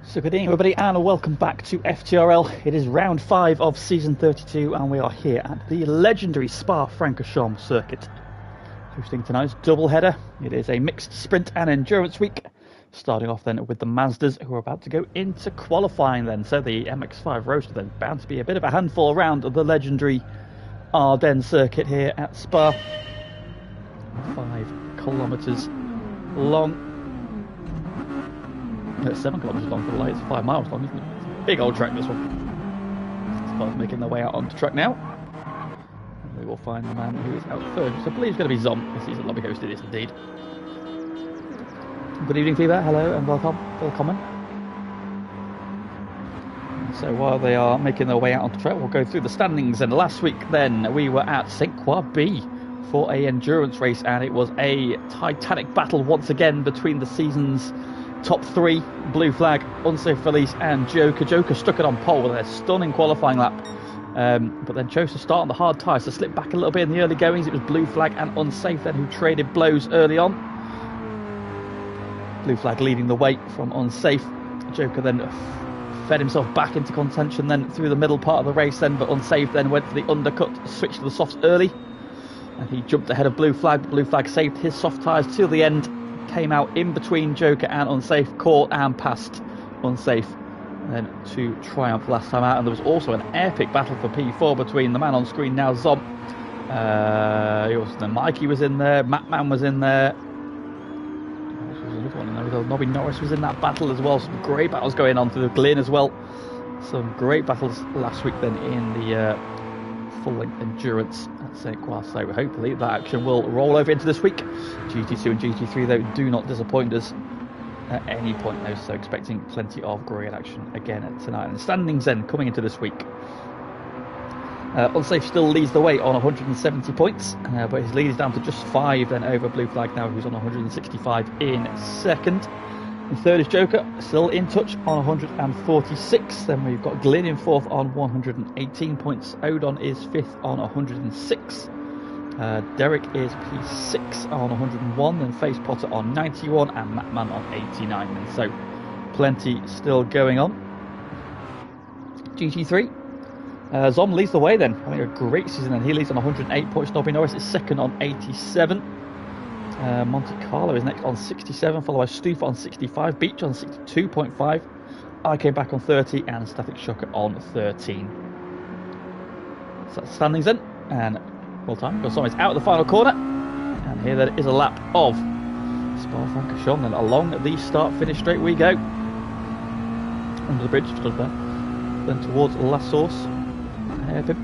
So good evening everybody and welcome back to FTRL. It is round 5 of season 32 and we are here at the legendary Francorchamps circuit. Hosting tonight's double header. It is a mixed sprint and endurance week. Starting off then with the Mazdas who are about to go into qualifying then. So the MX-5 Roadster then bound to be a bit of a handful around the legendary Ardennes circuit here at Spa. 5 kilometres long. 7 kilometres long for the light, it's 5 miles long, isn't it? It's a big old track, this one. Spar's making their way out onto track now. And we will find the man who is out first, which I believe is going to be Zom, because he's a lobby host, it is indeed. Good evening, Fever, hello and welcome. So while they are making their way out onto track, we'll go through the standings. And last week then, we were at St. Croix B for a endurance race, and it was a titanic battle once again between the season's top 3, Blue Flag, Unsafe Release and Joker. Joker struck it on pole with a stunning qualifying lap, but then chose to start on the hard tyres, to slip back a little bit in the early goings. It was Blue Flag and Unsafe then who traded blows early on. Blue Flag leading the way from Unsafe. Joker then fed himself back into contention then through the middle part of the race then, but Unsafe then went for the undercut, switched to the softs early, and he jumped ahead of Blue Flag. Blue Flag saved his soft tyres till the end, came out in between Joker and Unsafe, caught and passed Unsafe, and then to triumph last time out. And there was also an epic battle for P4 between the man on screen now, Zom. Mikey was in there, Matman was in there. Nobby Norris was in that battle as well. Some great battles going on through the Glyn as well. Some great battles last week then in the full-length endurance at St. Croix. So hopefully that action will roll over into this week. GT2 and GT3 though do not disappoint us at any point though, so expecting plenty of great action again tonight. And the standings then coming into this week, Unsafe still leads the way on 170 points, but his lead is down to just 5 then over Blue Flag now, who's on 165 in second. In third is Joker, still in touch on 146. Then we've got Glyn in fourth on 118 points. Odon is fifth on 106. Derek is P6 on 101. Then Face Potter on 91 and Matman on 89. And so plenty still going on. GT3. Zom leads the way then. I think a great season, and he leads on 108 points. Nobby Norris is second on 87. Monte Carlo is next on 67, followed by Stufa on 65, Beach on 62.5, I came back on 30, and Static Shocker on 13. So that's standings then, and full time. Gonzalez out of the final corner, and here there is a lap of Francorchamps, then along the start-finish straight we go. Under the bridge, just there. Then towards La Source. Hairpin.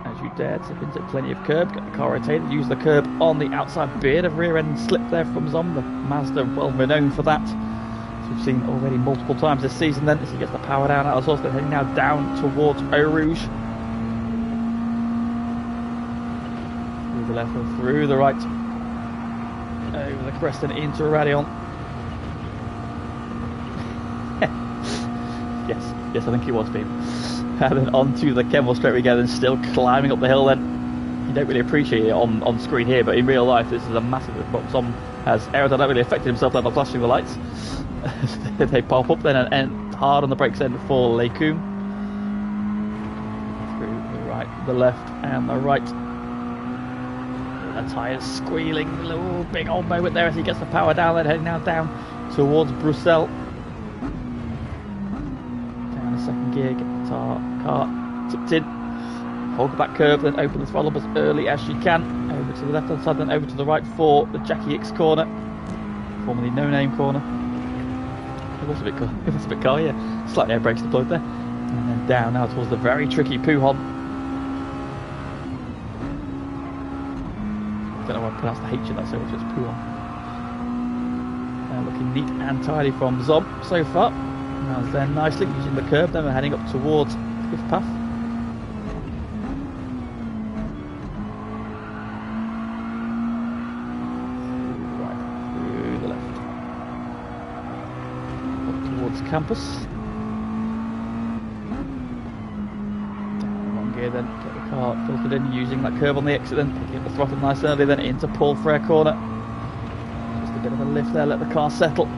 As you dare, tip into plenty of curb, get the car rotated, use the curb on the outside. Bit of rear end slip there from Zom, the Mazda, well renowned for that. As we've seen already multiple times this season then, as he gets the power down out of Source, they're heading now down towards Eau Rouge. Through the left and through the right. Over the crest and into Radion. Yes, I think he was being. And then onto the Kemmel straight we go, and still climbing up the hill then. You don't really appreciate it on screen here, but in real life this is a massive box. Zom has aerodynamically affected himself there by flashing the lights. They pop up then and end hard on the brakes end for Lecoum. Through the right, the left and the right. The tyres squealing, a little big old moment there as he gets the power down, then heading now down towards Bruxelles. Down a second gear, get the car tipped in, hold the back curve, then open the throttle as early as she can. Over to the left hand side, then over to the right for the Jackie X corner, formerly No Name corner. It was a bit car, yeah. Slightly air brakes deployed there. And then down now towards the very tricky Pujon. I don't know why I pronounced the H in that so much, it's Pujon. Looking neat and tidy from Zom so far. Now there nicely using the curb, then we're heading up towards fifth path. Right, through the left. Up towards campus. Down one gear then, get the car filtered in using that curve on the exit then, picking up the throttle nice early then into Paul Frere corner. Just a bit of a lift there, let the car settle.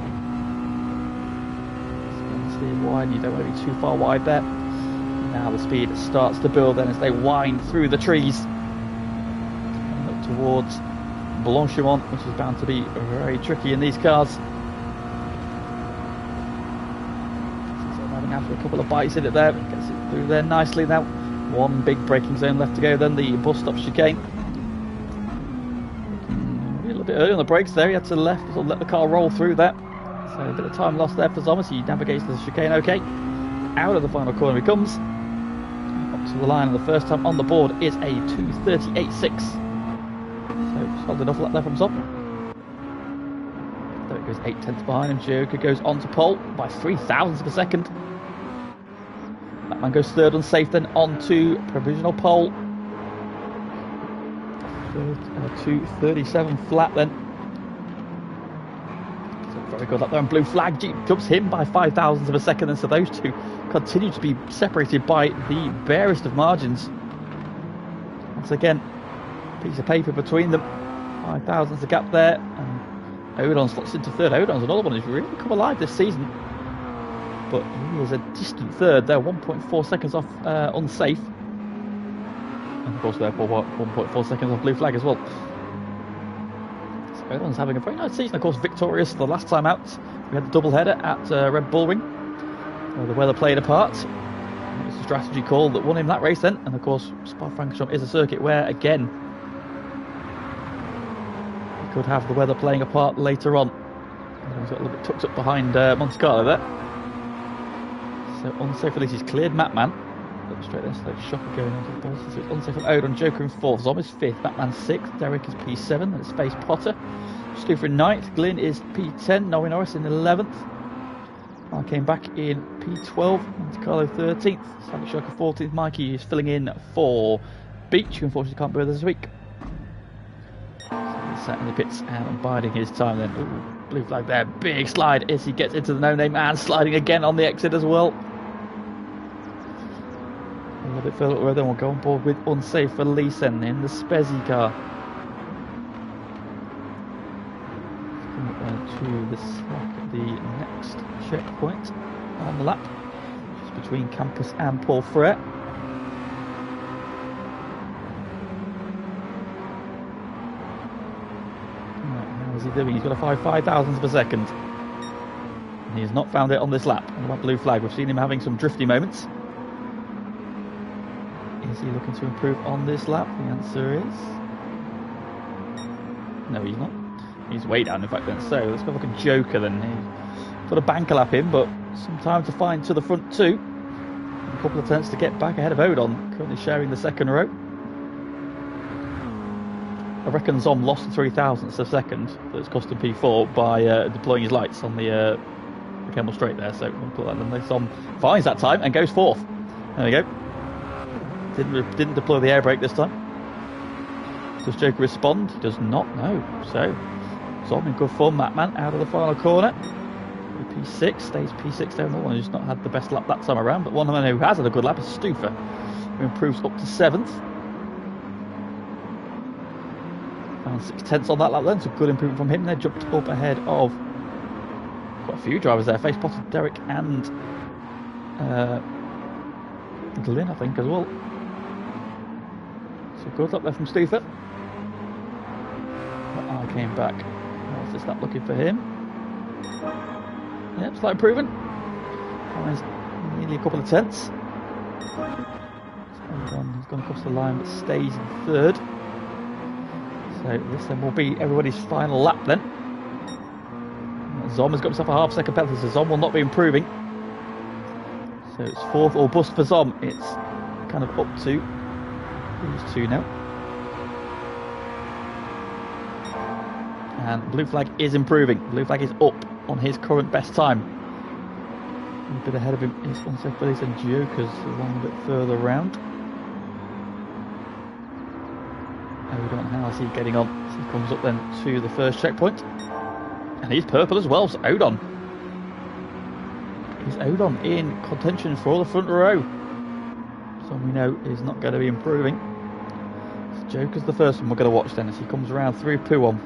Wide, you don't want to be too far wide there. Now the speed starts to build then as they wind through the trees and up towards Blanchimont, which is bound to be very tricky in these cars. So having after a couple of bites in it there, gets it through there nicely now. One big braking zone left to go then, the bus stop chicane. A little bit early on the brakes there, he had to the left, so let the car roll through that. So a bit of time lost there for Zom as he navigates the chicane okay. Out of the final corner he comes. Up to the line, and the first time on the board is a 2:38.6. So solid enough lap there from Zom. There it goes 8/10 behind him. Joker goes on to pole by 0.003 of a second. That man goes third unsafe, then on to provisional pole. 2:37 flat then. Very good up there, and blue flag jumps him by 0.005 of a second, and so those two continue to be separated by the barest of margins. Once again, piece of paper between them, 0.005 the gap there, and Odon slots into third. Odon's another one who's really come alive this season, but he is a distant third there, 1.4 seconds off unsafe, and of course therefore 1.4 seconds off blue flag as well. Odon's having a very nice season, of course victorious the last time out. We had the double header at Red Bull Ring, where the weather played a part. It was a strategy call that won him that race then, and of course Spa-Francorchamps is a circuit where again he could have the weather playing a part later on. He's got a little bit tucked up behind Monte Carlo there. So unsafe release, he's cleared Matman. Straight there, so shocker going onto the balls. So it's unsafe from Odon. Joker in fourth, Zom is fifth, Batman sixth, Derek is P7, then it's Space Potter. Stufer in ninth, Glyn is P10, Noe Norris in 11th. I came back in P12, Monte Carlo 13th, Sonic Shocker 14th, Mikey is filling in for Beach, who unfortunately can't be with us this week. So he's sat in the pits and biding his time then. Ooh, blue flag there, big slide as he gets into the No Name, and sliding again on the exit as well. A little bit further up the road, then we'll go on board with unsafe release then in the Spezzy car. To the next checkpoint on the lap, just between Campus and Paul Frere. How is he doing? He's got a 5,000 of a second. And he has not found it on this lap. On that blue flag, we've seen him having some drifty moments. Is he looking to improve on this lap? The answer is no, he's not. He's way down, in fact, then. So let's go look at Joker then. He's got a banker lap in, but some time to find to the front too. A couple of attempts to get back ahead of Odon, currently sharing the second row. I reckon Zom lost the 3,000ths of a second that's cost him P4 by deploying his lights on the Kemmel straight there. So we'll put that in there. Zom finds that time and goes fourth. There we go. Didn't deploy the air brake this time. Does Joker respond? He does not, no. So Zom in good form. Matman out of the final corner. P6 stays P6 down the one. He's not had the best lap that time around, but one of them who has had a good lap is Stufer, who improves up to 7th. Found 6/10 on that lap then, so good improvement from him. They jumped up ahead of quite a few drivers there. Face spotted Derek and Glyn, I think, as well. So good up there from Stufer. But I came back. How's this lap looking for him? Yep, slight improvement. Nearly a couple of tenths. He's gone across the line but stays in 3rd. So this then will be everybody's final lap then. Zom has got himself a half-second penalty, so Zom will not be improving. So it's 4th or bust for Zom. It's kind of up to who's 2 now. And blue flag is improving. Blue flag is up on his current best time. A bit ahead of him is Unsafe Police and Joker's a long bit further round. Odon, how's he getting on? So he comes up then to the first checkpoint. And he's purple as well, so Odon. Is Odon in contention for the front row? Someone we know is not going to be improving. So Joker's the first one we're going to watch then as he comes around through Puon.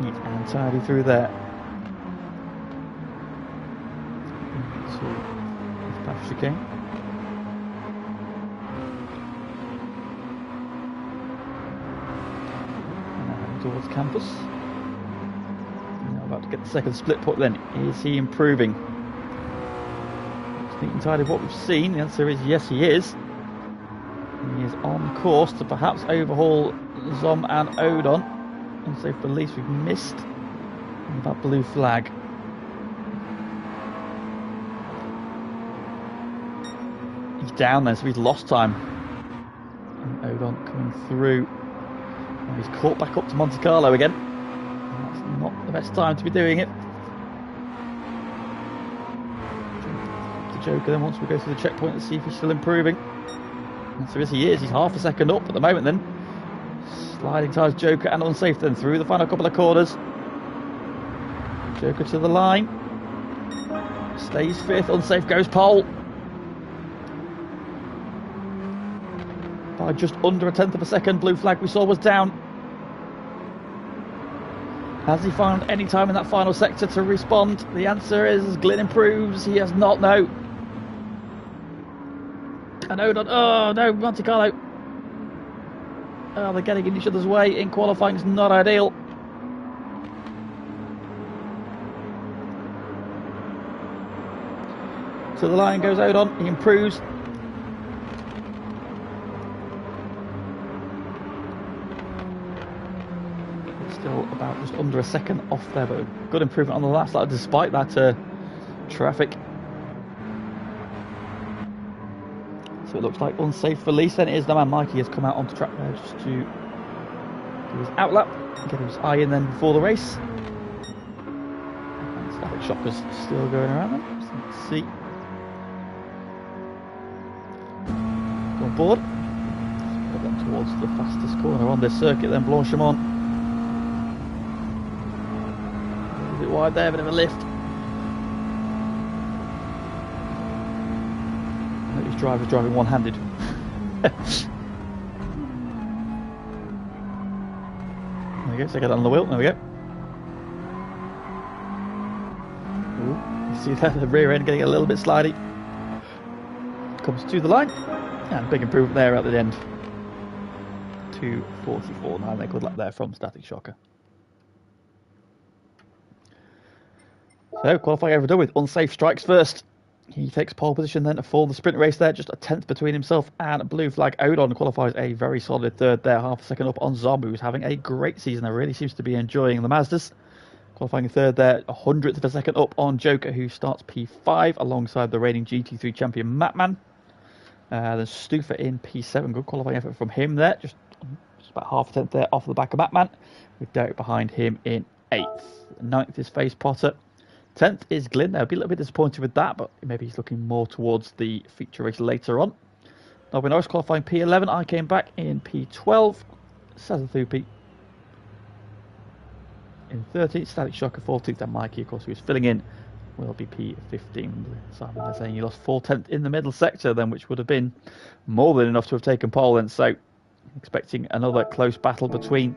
Neat and tidy through there. So, it's Patrick King. And towards campus. Now about to get the second split point then. Is he improving? Neat and tidy what we've seen. The answer is yes, he is. He is on course to perhaps overhaul Zom and Odon. Unsafe Police we've missed. And that blue flag. He's down there, so he's lost time. And Odon coming through. And he's caught back up to Monte Carlo again. And that's not the best time to be doing it. The Joker then once we go through the checkpoint to see if he's still improving. And so as he is, he's half a second up at the moment then. Sliding ties Joker and Unsafe then through the final couple of corners. Joker to the line. Stays 5th. Unsafe goes pole. By just under a 10th of a second. Blue flag we saw was down. Has he found any time in that final sector to respond? The answer is Glyn improves. He has not, no. And Odon, oh no, Monte Carlo. Oh, they're getting in each other's way in qualifying. It's not ideal. So the line goes Odon. He improves. It's still about just under a second off there, but good improvement on the last lap despite that traffic. So it looks like Unsafe Release then. It is the man. Mikey has come out onto track there just to do his outlap, get his eye in then before the race. And Static Shocker's still going around then. So let's see. Go on board. Put them towards the fastest corner on this circuit then, Blanchimont. A bit wide there, bit of a lift. Driver's driving one-handed. There we go, so get on the wheel, there we go. Ooh, you see that, the rear end getting a little bit slidey. Comes to the line, and big improvement there at the end. 2:44, now they good lap there from Static Shocker. So, qualifying overdone with Unsafe strikes first. He takes pole position then for the sprint race there, just a tenth between himself and blue flag. Odon qualifies a very solid third there, half a second up on Zom, who's having a great season. There really seems to be enjoying the Mazdas. Qualifying third there, a hundredth of a second up on Joker, who starts P5 alongside the reigning GT3 champion Matman. Then Stufa in P7, good qualifying effort from him there, just about half a tenth there off the back of Matman, with Derek behind him in 8th. 9th is Face Potter. 10th is Glyn. I'll be a little bit disappointed with that, but maybe he's looking more towards the feature race later on. Nobby Norris qualifying P11. I came back in P12. Sazathupi in 13th. Static Shocker 14th. And Mikey, of course, who is filling in, will be P15. Simon, they're saying he lost 4/10 in the middle sector then, which would have been more than enough to have taken pole then. So expecting another close battle between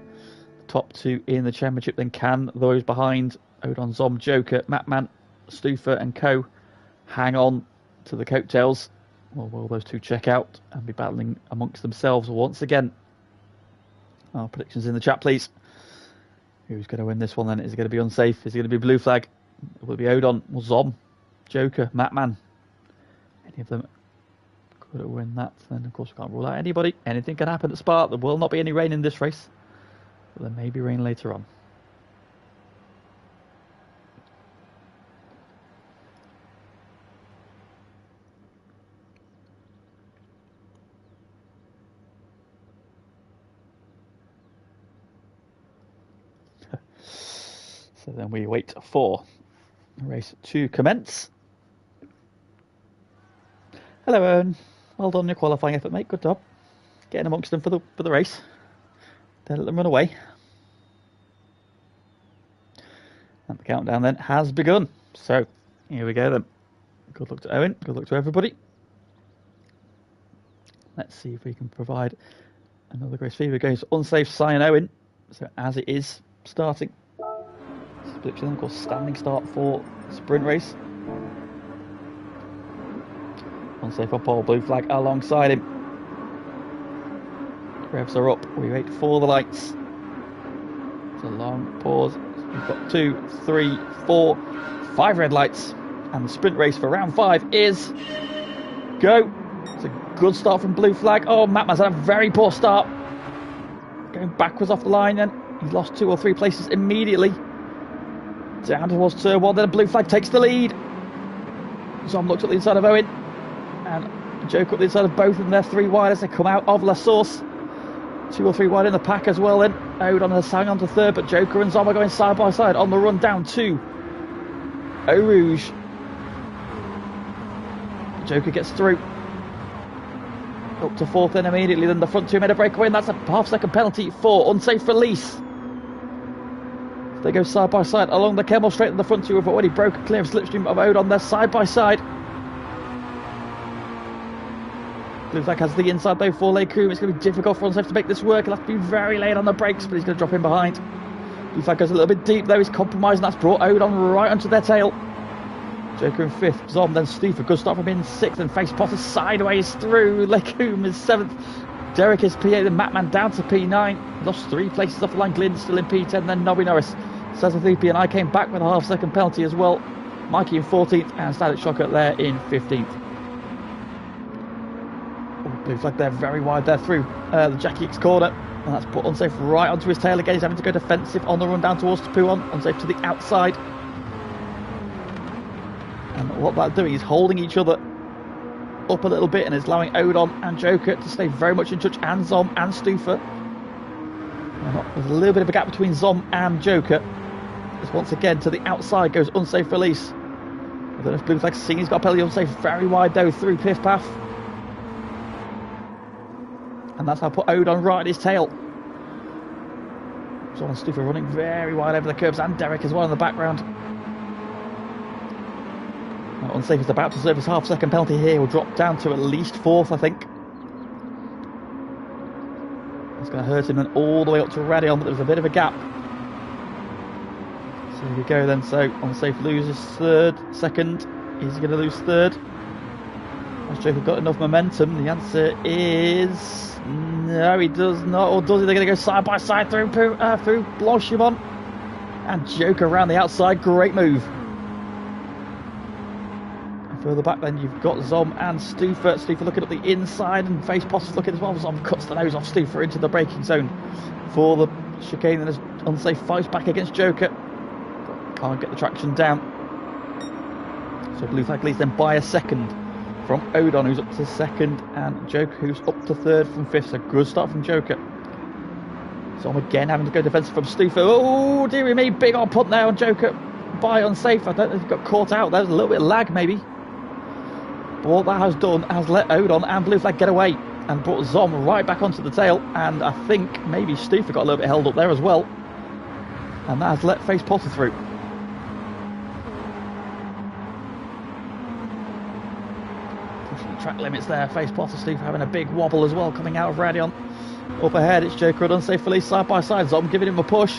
the top two in the championship. Then can those behind Odon, Zom, Joker, Matman, Stufa and co hang on to the coattails, or will those two check out and be battling amongst themselves once again? Our predictions in the chat, please. Who's going to win this one then? Is it going to be Unsafe? Is it going to be Blue Flag? Will it be Odon or Zom, Joker, Matman? Any of them could win that? Then of course we can't rule out anybody. Anything can happen at Spa. There will not be any rain in this race, but there may be rain later on. So then we wait for the race to commence. Hello, Owen. Well done on your qualifying effort, mate. Good job. Getting amongst them for the race. Don't let them run away. And the countdown then has begun. So here we go then. Good luck to Owen. Good luck to everybody. Let's see if we can provide another race fever. Going to Unsafe, Cyan, Owen. So as it is starting. Split to them, of course, standing start for sprint race. Unsafe on pole, Blue Flag alongside him. Revs are up. We wait for the lights. It's a long pause. We've got 2, 3, 4, 5 red lights. And the sprint race for round 5 is go. It's a good start from Blue Flag. Oh, Matman's had a very poor start. Going backwards off the line then. He's lost 2 or 3 places immediately. Down towards turn 1, then Blue Flag takes the lead. Zom looks at the inside of Owen. And Joker up the inside of both of them. They're 3 wide as they come out of La Source. 2 or 3 wide in the pack as well then. Odon has hang on to third, but Joker and Zom are going side by side on the run down to Eau Rouge. Joker gets through. Up to 4th then immediately. Then the front 2 made a breakaway, and that's a half-second penalty for unsafe release. They go side by side along the Kemmel Straight, and the front 2 have already broken clear of slipstream of Odon. They're side by side. Blue Flag has the inside though for Lecoum. It's going to be difficult for Unsafe to make this work. He'll have to be very late on the brakes, but he's going to drop in behind. Blue Flag goes a little bit deep though. He's compromised, and that's brought Odon right onto their tail. Joker in 5th, Zom then Stufa. Good start from in 6th, and Face Potter sideways through. Lecoum is 7th. Derek is P8, then Matman down to P9. Lost 3 places off the line. Glyn still in P10, then Nobby Norris. Sazathupi and I came back with a half-second penalty as well. Mikey in 14th, and Static Shocker there in 15th. Oh, Blue Flag there, very wide there through the Jackie X corner. And that's put Unsafe right onto his tail again. He's having to go defensive on the run down towards Tapuon. Unsafe to the outside. And what that's doing is holding each other up a little bit, and is allowing Odon and Joker to stay very much in touch, and Zom and Stufa. There's a little bit of a gap between Zom and Joker. As once again to the outside goes Unsafe Release. I don't know if Blue Flag's seen, he's got a penalty. Unsafe very wide though through Piff Path. And that's how I put Odon right at his tail. Zom and Stufa running very wide over the curbs, and Derek as well in the background. Unsafe is about to serve his half-second penalty here. He'll drop down to at least 4th, I think. It's going to hurt him, and all the way up to Radion, but there's a bit of a gap. So here we go then. So Unsafe loses 3rd, 2nd. Is he going to lose 3rd? Has Joker got enough momentum? The answer is no, he does not. Or does he? They're going to go side by side through Blanchimont. And Joker around the outside. Great move. Further back then you've got Zom and Stufer. Stufer looking at the inside and Face Potter's looking as well. Zom cuts the nose off Stufer into the braking zone for the chicane, and as Unsafe fights back against Joker. Can't get the traction down. So blue flag leads them by a second from Odon, who's up to second, and Joker, who's up to third from fifth. So good start from Joker. Zom again having to go defensive from Stufer. Oh dearie me, big old punt there on Joker by Unsafe. I don't know if he got caught out. There's a little bit of lag maybe. But what that has done has let Odon and blue flag get away and brought Zom right back onto the tail, and I think maybe Stufer got a little bit held up there as well, and that has let Face Potter through. Pushing the track limits there. Face Potter, Stufer having a big wobble as well coming out of Radion. Up ahead it's Joker and Unsafe Felice side by side. Zom giving him a push.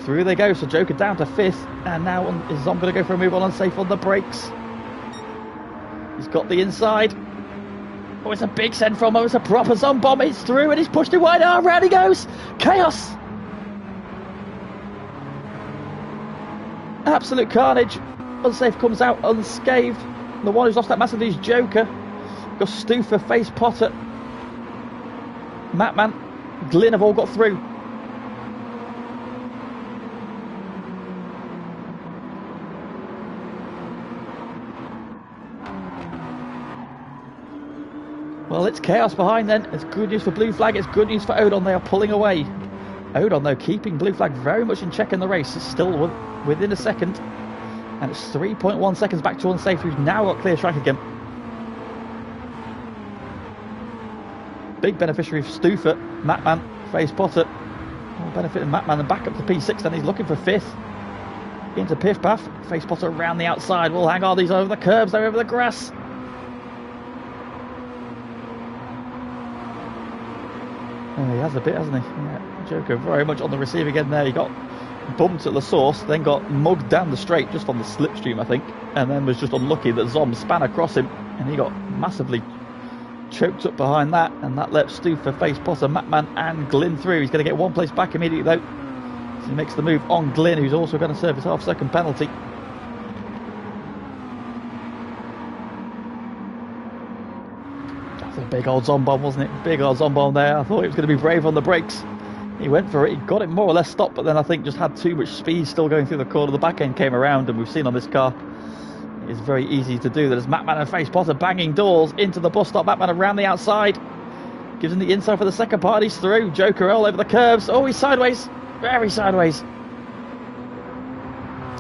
Through they go, so Joker down to fifth, and now is Zom going to go for a move on Unsafe on the brakes. He's got the inside. Oh, it's a big send from him. It's a proper Zom bomb. It's through and he's pushed it wide. Oh, round he goes. Chaos. Absolute carnage. Unsafe comes out unscathed. The one who's lost that massively is Joker. Got Stufer, Face Potter, Matman, Glyn have all got through. Well, it's chaos behind then. It's good news for blue flag. It's good news for Odon. They are pulling away. Odon, though, keeping blue flag very much in check in the race. It's still within a second. And it's 3.1 seconds back to Unsafe, who's now got clear track again. Big beneficiary for Stufer, Matman, Face Potter. Well, benefiting Matman and back up to P6. Then he's looking for fifth. Into Piff Paff. Face Potter around the outside. Will hang on. He's over the curbs. They're over the grass. Oh, he has a bit, hasn't he? Yeah. Joker very much on the receive again there. He got bumped at the source, then got mugged down the straight just on the slipstream, I think, and then was just unlucky that Zom span across him, and he got massively choked up behind that, and that let Stufer, Face Potter, Matman and Glyn through. He's going to get one place back immediately though. So he makes the move on Glyn, who's also going to serve his half-second penalty. A big old Zom bomb, wasn't it? Big old Zom bomb there. I thought he was going to be brave on the brakes. He went for it. He got it more or less stopped, but then I think just had too much speed still going through the corner. The back end came around, and we've seen on this car it's very easy to do that. As Matman and Face Potter banging doors into the bus stop. Matman around the outside, gives him the inside for the second part. He's through. Joker all over the curves. Oh, he's sideways, very sideways,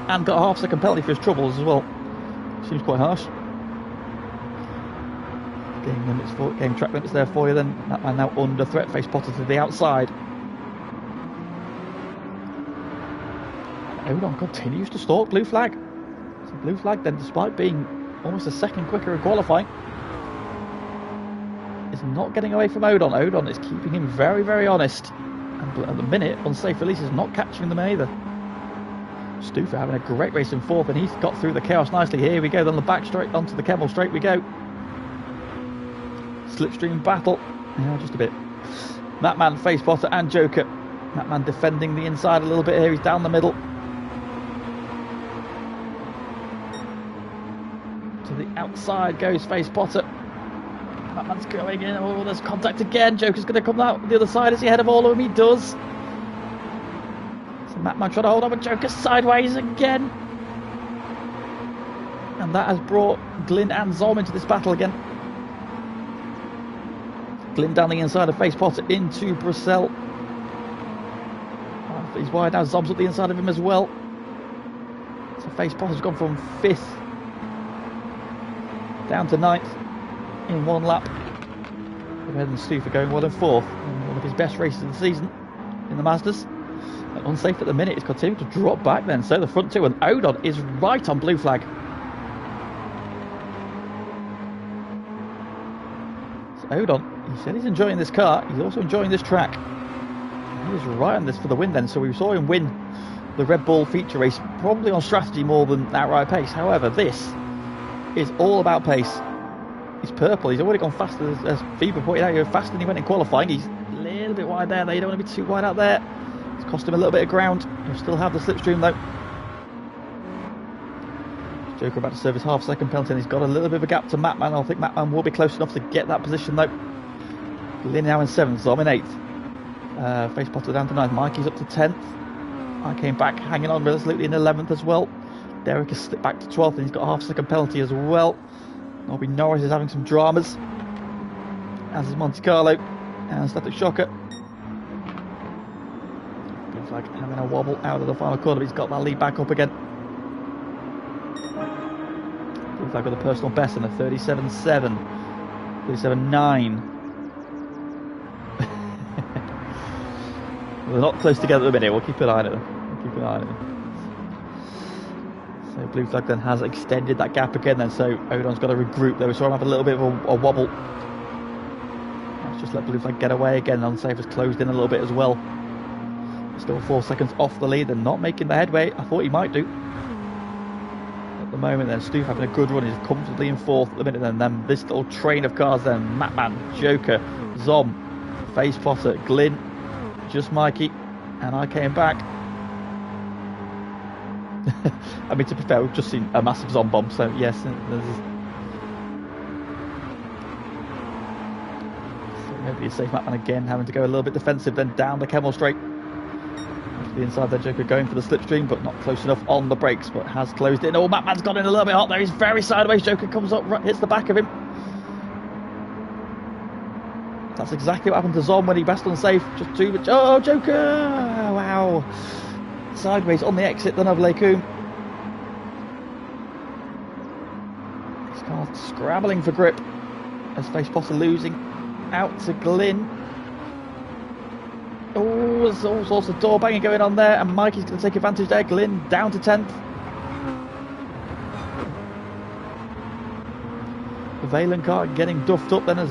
and got a half-second penalty for his troubles as well. Seems quite harsh. Game track limits there for you then. Matman now under threat. Face Potter to the outside. Odon continues to stalk blue flag. So blue flag then, despite being almost a second quicker in qualifying, is not getting away from Odon. Odon is keeping him very, very honest. And at the minute, Unsafe Release is not catching them either. Stufer having a great race in fourth, and he's got through the chaos nicely. Here we go, then the back straight onto the Kemmel straight we go. Slipstream battle. Yeah, just a bit. Matman, Face Potter and Joker. Matman defending the inside a little bit here. He's down the middle. To the outside goes Face Potter. Matman's going in. Oh, there's contact again. Joker's going to come out the other side. Is he ahead of all of them? He does. So Matman trying to hold on, but Joker sideways again. And that has brought Glyn and Zom into this battle again. Glyn down the inside of Face Potter into Brussels. Oh, he's wide now. Zom's up the inside of him as well. So Face Potter's gone from 5th down to 9th in one lap. Ahead than Stufer going well in 4th. One of his best races of the season in the Masters. And Unsafe at the minute is continuing to drop back then. So the front two, and Odon is right on blue flag. So Odon, he said he's enjoying this car, he's also enjoying this track. He was right on this for the win then, so we saw him win the Red Bull feature race, probably on strategy more than outright pace. However, this is all about pace. He's purple, he's already gone faster, as Fever pointed out, he was faster than he went in qualifying. He's a little bit wide there, you don't want to be too wide out there. It's cost him a little bit of ground. He'll still have the slipstream though. Joker about to serve his half-second penalty, and he's got a little bit of a gap to Matman. I think Matman will be close enough to get that position though. Glyn now in 7th, Zom in 8th. Face Potter down to 9th, Mikey's up to 10th. I came back hanging on resolutely in 11th as well. Derek has slipped back to 12th, and he's got a half-second penalty as well. Nobby Norris is having some dramas, as is Monte Carlo and Static Shocker. Looks like having a wobble out of the final corner, but he's got that lead back up again. Looks like with a personal best in a 37.7, 37.9. They're not close together at the minute. We'll keep an eye on it. So blue flag then has extended that gap again then, so Odon's got to regroup though. We saw him have a little bit of a wobble. Let's just let blue flag get away again. Unsafe has closed in a little bit as well. Still 4 seconds off the lead and not making the headway I thought he might do. At the moment then, Stu having a good run. He's comfortably in 4th at the minute then this little train of cars then. Matman, Joker, Zom, Face Potter, Glyn, just Mikey, and I came back. I mean, to be fair, we've just seen a massive Zom bomb, so yes, maybe a safe Matman again, having to go a little bit defensive then down the Kemmel straight. To the inside there, Joker going for the slipstream, but not close enough on the brakes, but has closed in. Oh, Matman's gone in a little bit hot there. He's very sideways. Joker comes up, hits the back of him. That's exactly what happened to Zom when he best unsafe. Just too much. Oh, Joker! Wow. Sideways on the exit then of Lecoum. This car scrabbling for grip as Face Potter losing out to Glyn. Oh, there's all sorts of door banging going on there, and Mikey's going to take advantage there. Glyn down to 10th. The Valen car getting duffed up then as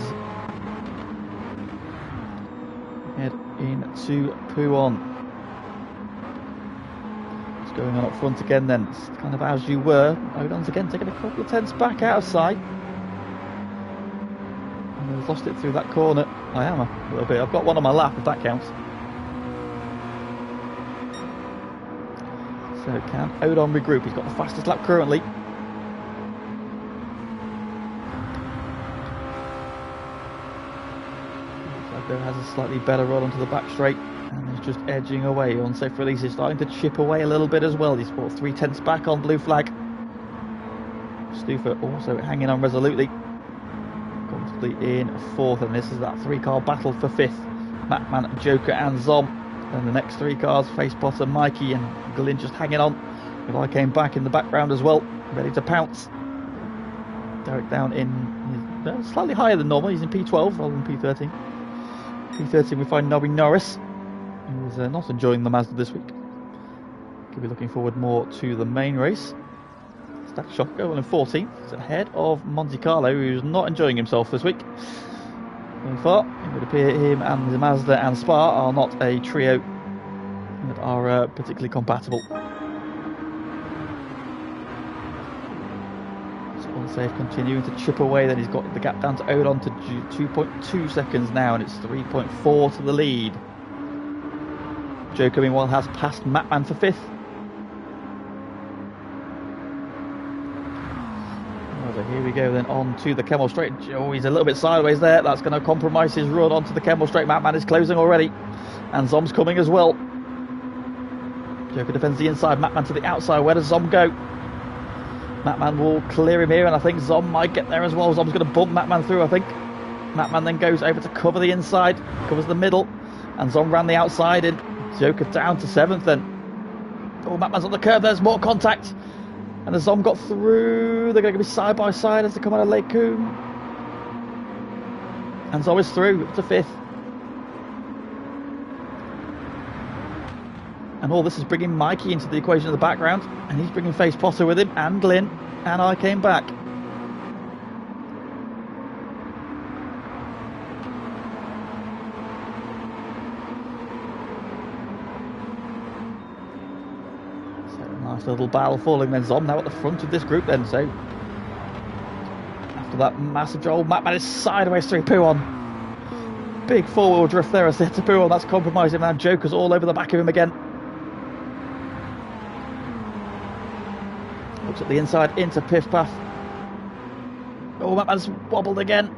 head into Pouon. It's going on up front again then. It's kind of as you were. Odon's again taking a couple of tenths back out of sight. And I've lost it through that corner. I am a little bit. I've got one on my lap if that counts. So can Odon regroup? He's got the fastest lap currently. There has a slightly better run onto the back straight and is just edging away. Unsafe release is starting to chip away a little bit as well. He's brought 3 tenths back on blue flag. Stufa also hanging on resolutely, comfortably in 4th, and this is that 3-car battle for 5th. Matman, Joker and Zom. And the next 3 cars, Face Potter, Mikey and Glyn just hanging on. If I came back in the background as well, ready to pounce. Derek down in slightly higher than normal. He's in P12 rather than P13. P13 we find Nobby Norris, who's not enjoying the Mazda this week. Could be looking forward more to the main race. Static Shocker going in 14th. It's ahead of Monte Carlo, who's not enjoying himself this week. So far, it would appear him and the Mazda and Spa are not a trio that are particularly compatible. Unsafe continuing to chip away, then he's got the gap down to Odon to 2.2 seconds now, and it's 3.4 to the lead. Joker meanwhile has passed Matman for 5th. So here we go then on to the Kemmel straight. Oh, he's a little bit sideways there. That's going to compromise his run onto the Kemmel straight. Matman is closing already, and Zom's coming as well. Joker defends the inside, Matman to the outside. Where does Zom go? Matman will clear him here, and I think Zom might get there as well. Zom's going to bump Matman through, I think. Matman then goes over to cover the inside, covers the middle, and Zom ran the outside, and Joker down to 7th then. Oh, Matman's on the curve, there's more contact. And as Zom got through, they're going to be side by side as they come out of Lake Coombe. And Zom is through, up to 5th. And all this is bringing Mikey into the equation in the background, and he's bringing Face Potter with him, and Glyn, and I came back. So nice little battle falling then. Zom now at the front of this group then, so after that massive jolt, Matman is sideways through Pouon. Big four-wheel drift there as they hit to Pouon, that's compromising now. Joker's all over the back of him again. looks at the inside into Piff Paff. Oh, Batman's wobbled again.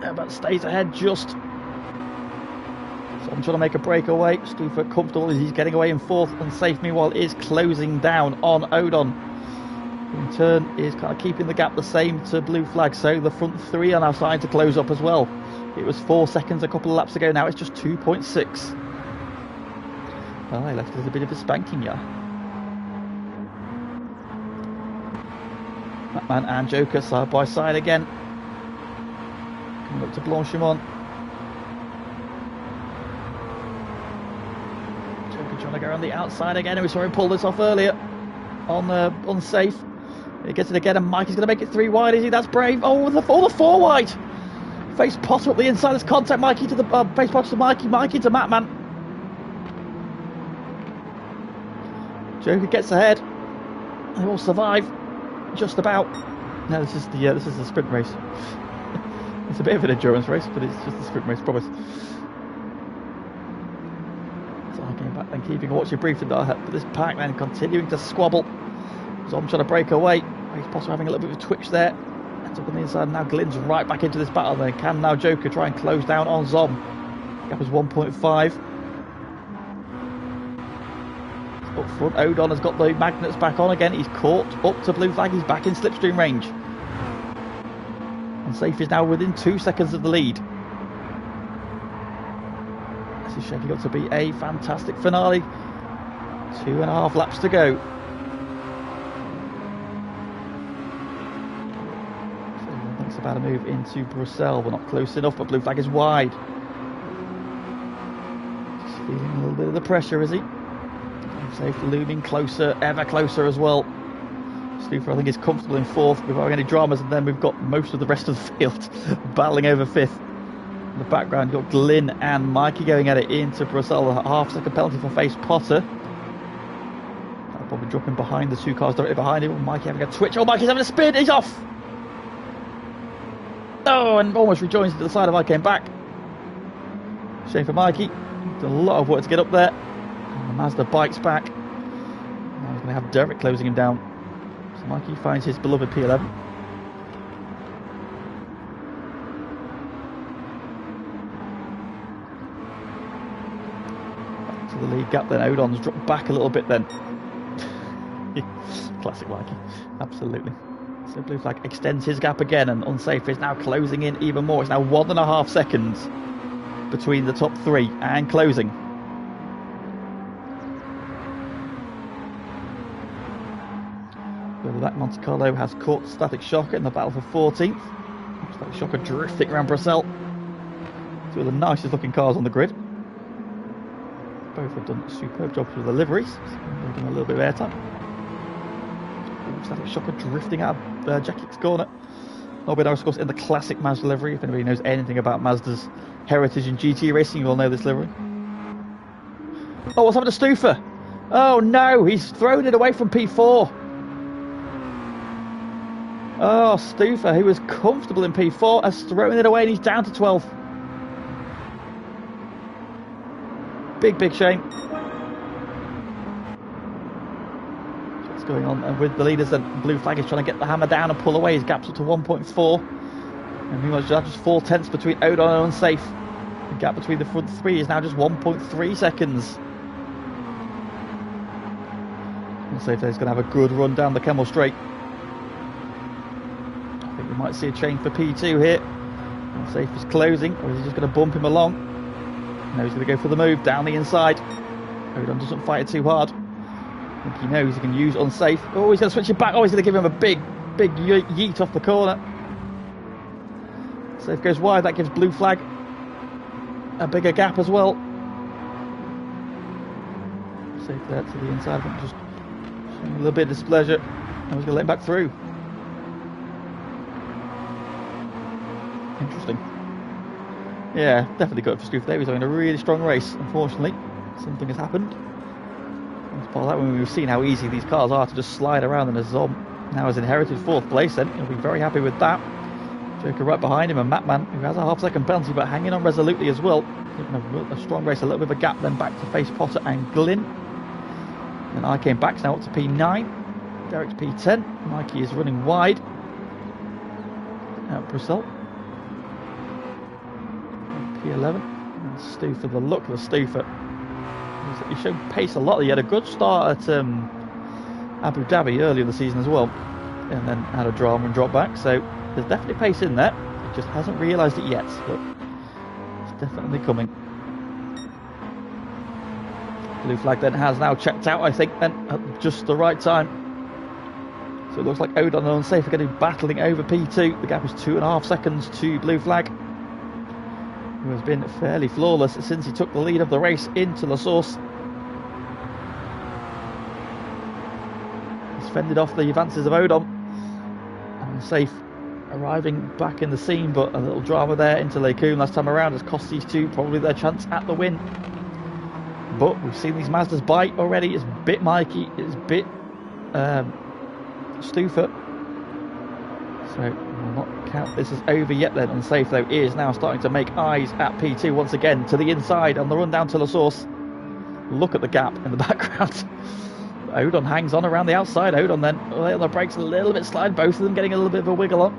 But stays ahead just. So I'm trying to make a breakaway. Stufer comfortable as he's getting away in fourth. Unsafe meanwhile is closing down on Odon. In turn is kind of keeping the gap the same to Blue Flag. So the front three are now starting to close up as well. It was 4 seconds a couple of laps ago. Now it's just 2.6. Well, I left a little bit of a spanking, yeah. Batman and Joker side by side again. Coming up to Blanchimont. Joker trying to go around the outside again. We saw him pull this off earlier on unsafe. He gets it again, and Mike is going to make it 3 wide, is he? That's brave. Oh, the 4 wide. Face Potter up the inside. There's contact. Mikey to the face Potter to Mikey. Mikey to Matman. Joker gets ahead. They will survive. Just about. No, this is the sprint race. It's a bit of an endurance race, but it's just a sprint race, promise. So I came back then, keeping a watching briefly, but this pack then continuing to squabble. So I'm trying to break away. He's possibly having a little bit of a twitch there. Ends up on the inside. Now Glenn's right back into this battle. Then can now Joker try and close down on Zom? Gap is 1.5. Up front, Odon has got the magnets back on again. He's caught up to Blue Flag. He's back in slipstream range. Unsafe is now within 2 seconds of the lead. This is shaping up to be a fantastic finale. 2.5 laps to go. So thinks about a move into Brussels. We're not close enough, but Blue Flag is wide. Just feeling a little bit of the pressure, is he? Safe looming closer, ever closer as well. Stufer, I think, is comfortable in fourth without any dramas, and then we've got most of the rest of the field battling over fifth. In the background, you've got Glynn and Mikey going at it into Brussels. A half-second penalty for Face Potter. That'll probably drop him behind the 2 cars directly behind him. Mikey having a twitch. Oh, Mikey's having a spin. He's off. Oh, and almost rejoins to the side of I came back. Shame for Mikey. Done a lot of work to get up there. And the Mazda bites back. Now he's going to have Derek closing him down. So Mikey finds his beloved P11. Back to the lead gap then. Odon's dropped back a little bit then. Classic Mikey. Absolutely. So Blue Flag extends his gap again, and Unsafe is now closing in even more. It's now 1.5 seconds between the top 3 and closing. That Monte Carlo has caught Static Shocker in the battle for 14th. Static Shocker drifting around Brussels. 2 of the nicest looking cars on the grid. Both have done superb jobs with the liveries. So they're getting a little bit of airtime. Static Shocker drifting out of Jackie's corner. Norbert, of course, in the classic Mazda livery. If anybody knows anything about Mazda's heritage in GT racing, you will know this livery. Oh, what's happened to Stufer? Oh no, he's thrown it away from P4. Oh, Stufer, who was comfortable in P4, has thrown it away and he's down to 12th. Big shame. What's going on with the leaders? And Blue Flag is trying to get the hammer down and pull away. His gap's up to 1.4. And he was just 4 tenths between Odon and Unsafe. The gap between the front 3 is now just 1.3 seconds. Unsafe is going to have a good run down the Kemmel Straight. We might see a change for P2 here. Unsafe is closing, or is he just going to bump him along? No, he's going to go for the move down the inside. Odon doesn't fight it too hard. I think he knows he can use Unsafe. Oh, he's going to switch it back. Oh, he's going to give him a big yeet off the corner. Safe goes wide. That gives Blue Flag a bigger gap as well. Safe there to the inside. I think just showing a little bit of displeasure. And he's going to let him back through. Interesting. Yeah, definitely got it for Stufer there. He's having a really strong race. Unfortunately, something has happened. As part of that, when we've seen how easy these cars are to just slide around them, as Zom now has inherited 4th place, then he'll be very happy with that. Joker right behind him, and Matman, who has a half-second penalty but hanging on resolutely as well. A strong race, a little bit of a gap, then back to Face Potter and Glynn. And I came back now up to P9. Derek's P10. Mikey is running wide. Out Bristol. P11. And Stu for the look of the Stufer. He showed pace a lot. He had a good start at Abu Dhabi earlier in the season as well. And then had a drama and drop back. So there's definitely pace in there. He just hasn't realised it yet. But it's definitely coming. Blue flag then has now checked out, I think, then at just the right time. So it looks like Odon and Unsafe are going to be battling over P2. The gap is 2.5 seconds to blue flag, who has been fairly flawless since he took the lead of the race into La Source. He's fended off the advances of Odon. And Unsafe arriving back in the scene, but a little drama there into Lecoum last time around has cost these two probably their chance at the win. But we've seen these Mazdas bite already. It's bit Mikey, it's bit Stufer. So we'll not count this as over yet then. Unsafe though is now starting to make eyes at P2 once again to the inside on the run down to La Source. Look at the gap in the background. Odon hangs on around the outside. Odon then on the brakes a little bit slide. Both of them getting a little bit of a wiggle on.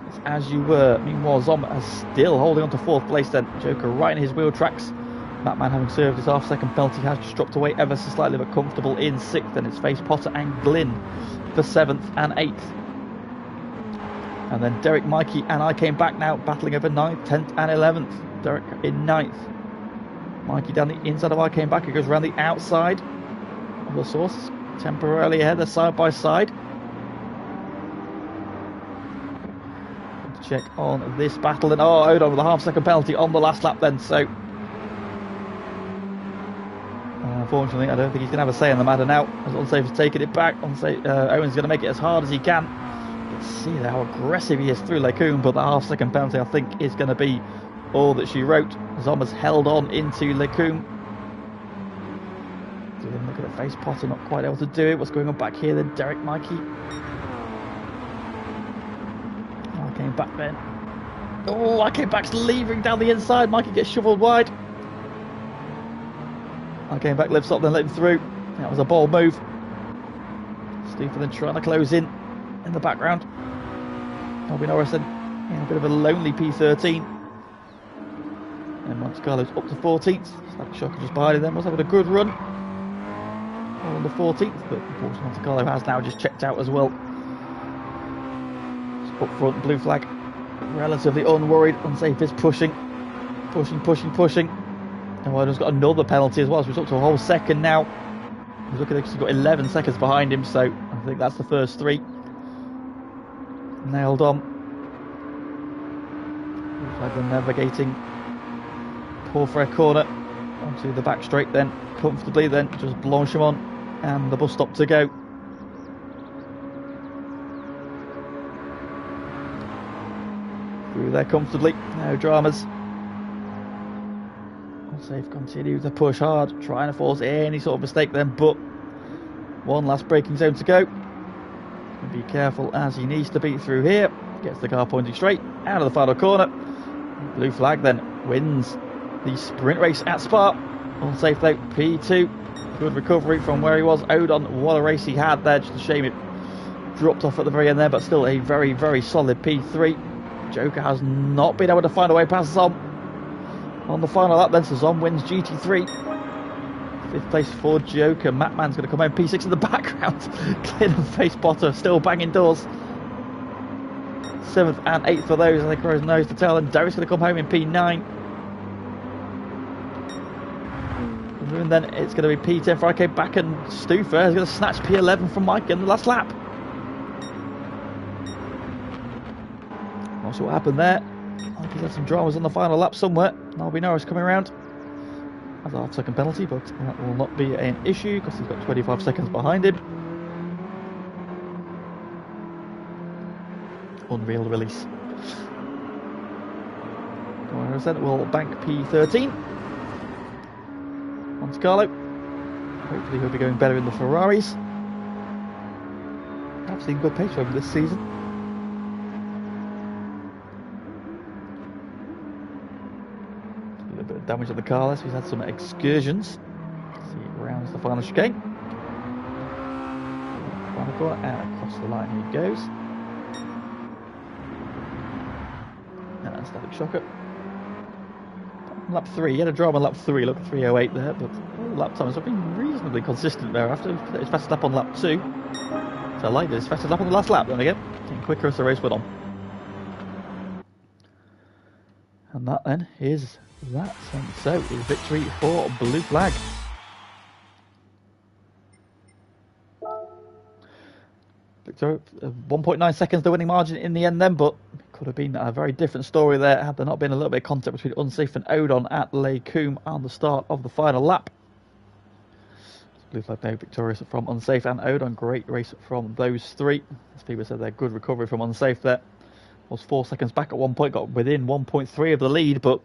It's as you were. Meanwhile, Zom is still holding on to 4th place then. Joker right in his wheel tracks. Batman, having served his half-second penalty, has just dropped away ever so slightly, but comfortable in 6th, and it's faced Potter and Glynn for 7th and 8th. And then Derek, Mikey and I came back now, battling over 9th, 10th and 11th. Derek in 9th. Mikey down the inside of I came back. It goes around the outside of the Source, temporarily ahead, they're side by side. Let's check on this battle, and oh, Odon with a half-second penalty on the last lap then, so... unfortunately, I don't think he's going to have a say in the matter now. As Unsafe has taken it back, Owen's going to make it as hard as he can. You can see how aggressive he is through Lecoum, but the half-second penalty, I think, is going to be all that she wrote. Zom has held on into Lecoum. So then look at the face, Potter not quite able to do it. What's going on back here then? Derek, Mikey. I came back then. Oh, I came back leaving down the inside. Mikey gets shovelled wide. I came back, lifts up, then let him through. That was a bold move. Stephen then trying to close in the background. Bobby Norris then in a bit of a lonely P13. And Monte Carlo's up to 14th. Slack Shocker just behind him then, was having a good run. All on the 14th, but unfortunately Monte Carlo has now just checked out as well. Just up front, blue flag, relatively unworried. Unsafe is pushing. And Wyden's got another penalty as well, so he's up to a whole second now. He's looking like he's got 11 seconds behind him, so I think that's the first 3. Nailed on. Looks like they're navigating Porfray corner onto the back straight then, comfortably then, just Blanchimont and the bus stop to go. Through there comfortably, no dramas. Safe continue to push hard, trying to force any sort of mistake then, but one last braking zone to go. Be careful as he needs to be through here. Gets the car pointing straight out of the final corner. Blue flag then wins the sprint race at Spa. Unsafe though, P2. Good recovery from where he was. Odon, what a race he had there. Just a shame it dropped off at the very end there, but still a very, very solid P3. Joker has not been able to find a way past Zom on the final lap then, so Zom wins GT3. 5th place for Joker. Mattman's going to come home P6 in the background. Glynn and Face Potter still banging doors. 7th and 8th for those. I think Rose knows to tell. And Derek's going to come home in P9. And then it's going to be P10 for IK back, and Stufer is going to snatch P11 from Mike in the last lap. Not sure what happened there. He's had some dramas on the final lap somewhere. That'll be Norris coming around. That's a half-second penalty, but that will not be an issue because he's got 25 seconds behind him. Unreal release. Norris then will bank P13. Monte Carlo. Hopefully he'll be going better in the Ferraris. I've seen good pace over this season. Bit of damage on the car, so he's had some excursions. See, rounds the final chicane. around the corner and across the line he goes. And Static Shocker. Lap 3, he had a drama on lap 3, look, 3:08 there, but lap times have been reasonably consistent there after his fastest lap on lap 2. So I like this, fastest lap on the last lap then again, getting quicker as the race went on. And that then is that, and so is victory for Blue Flag. Victory, 1.9 seconds the winning margin in the end then, but it could have been a very different story there had there not been a little bit of contact between Unsafe and Odon at Les Combes on the start of the final lap. Blue Flag now victorious from Unsafe and Odon. Great race from those three. As people said, they're good recovery from Unsafe there. Was 4 seconds back at one point, got within 1.3 of the lead, but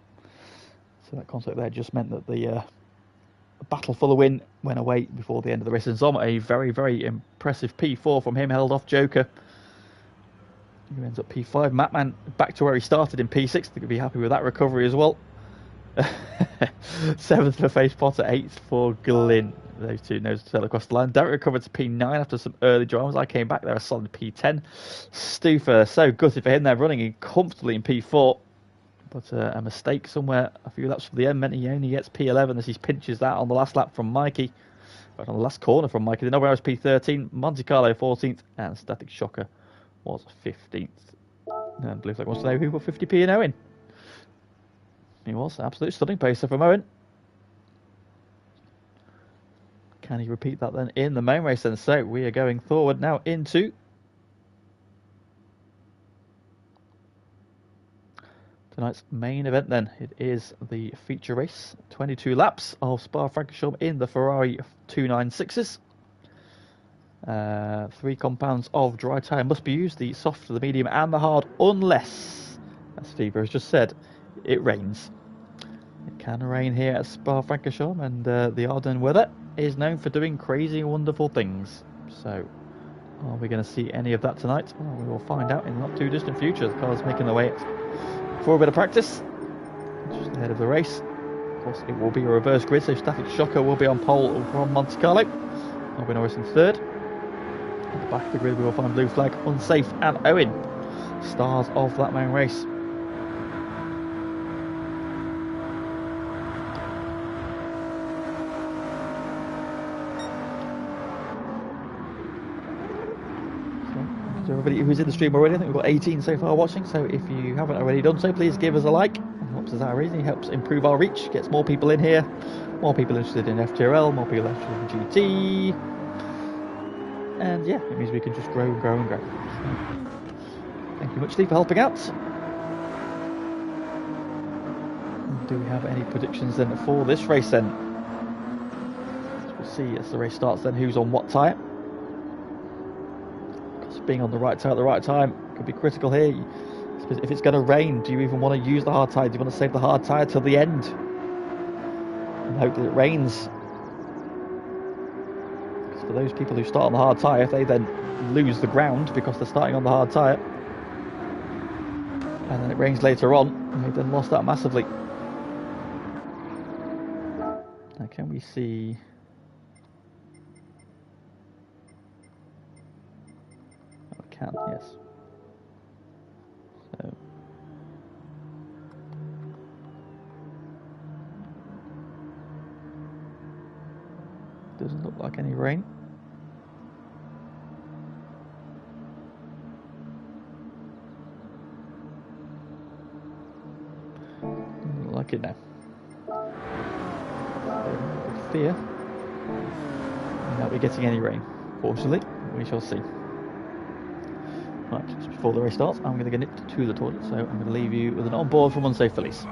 so that contact there just meant that the battle for the win went away before the end of the race. And Zom, a very, very impressive P4 from him, held off Joker, who ends up P5. Matman back to where he started in P6. I think he'll be happy with that recovery as well. 7th for Face Potter, 8th for Glyn. Those two nose to tail across the line. Derek recovered to P9 after some early dramas. I came back there a solid P10. Stufer, so gutted for him there, running in comfortably in P4. But a mistake somewhere a few laps from the end meant he only gets P11 as he pinches that on the last lap from Mikey. But on the last corner from Mikey. The Nobel was P13, Monte Carlo 14th, and Static Shocker was 15th. And Blue Flag wants to know who put 50p in Owen. He was absolute stunning pacer from Owen. Can he repeat that then in the main race then? So we are going forward now into tonight's main event then. It is the feature race, 22 laps of Spa-Francorchamps in the Ferrari 296s. 3 compounds of dry tyre must be used, the soft, the medium and the hard, unless, as Steve has just said, it rains. It can rain here at Spa-Francorchamps, and the Ardennes weather is known for doing crazy wonderful things. So are we going to see any of that tonight? Well, we will find out in the not too distant future. The car's making their way for a bit of practice just ahead of the race. Of course it will be a reverse grid, so Static Shocker will be on pole from Monte Carlo. Albin Norris in 3rd. At the back of the grid we will find Blue Flag, Unsafe and Owen, stars of that main race. Everybody who's in the stream already, I think we've got 18 so far watching, so if you haven't already done so, please give us a like. It helps us out really, it helps improve our reach, gets more people in here, more people interested in FTRL, more people interested in GT, and yeah, it means we can just grow and grow and grow. So, thank you much, Steve, for helping out. And do we have any predictions then for this race then? So we'll see as the race starts then who's on what tyre. Being on the right tyre at the right time could be critical here. If it's going to rain, do you even want to use the hard tyre? Do you want to save the hard tyre till the end and hope that it rains? Because for those people who start on the hard tyre, if they then lose the ground because they're starting on the hard tyre and then it rains later on, they've then lost that massively. Now can we see... Can, yes. So doesn't look like any rain. Doesn't look like it now. With fear, we won't be getting any rain. Fortunately, we shall see. Right, just before the race starts, I'm going to get nipped to the toilet, so I'm going to leave you with an on-board from Unsafe Phillies.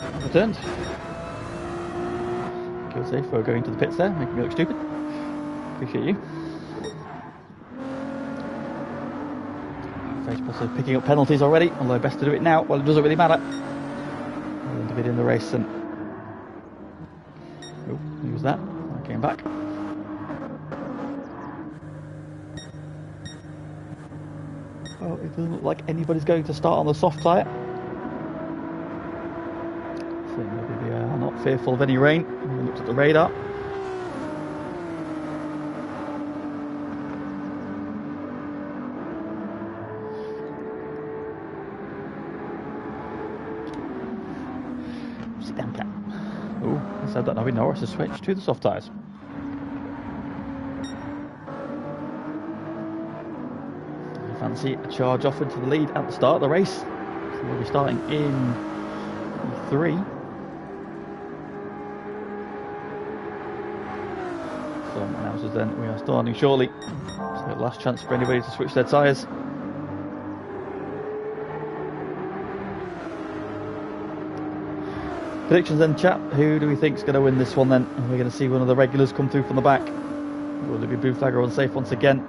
Overturned. Kill safe for going to the pits there, making me look stupid. Appreciate you. Face picking up penalties already, although best to do it now. Well, it doesn't really matter. I'll end up in the race and... Oh, who was that? I came back. Oh, it doesn't look like anybody's going to start on the soft tyre. So maybe they are not fearful of any rain. We looked at the radar. Sit down, cat. Oh, I said that now. Norris has switched to the soft tyres. Fancy a charge off into the lead at the start of the race. So we'll be starting in 3. Someone announces then we are starting shortly. So last chance for anybody to switch their tyres. Predictions then, chat. Who do we think is going to win this one then? And we're going to see one of the regulars come through from the back. Will it be blue flag or unsafe once again?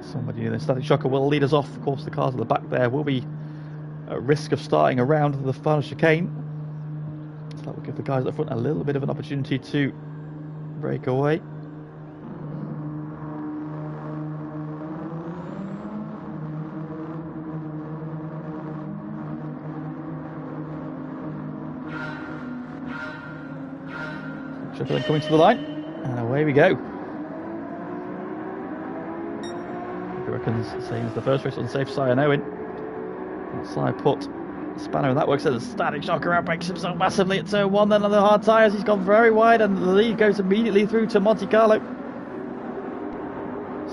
Somebody near the static shocker will lead us off. Of course, the cars at the back there will be at risk of starting around the final chicane. So that will give the guys at the front a little bit of an opportunity to break away. Shocker then coming to the line, and away we go. Same as the first race on the safe side, and Owen. Side put spanner in that works. The static shocker outbreaks himself massively at turn 1. Then on the hard tyres, he's gone very wide, and the lead goes immediately through to Monte Carlo.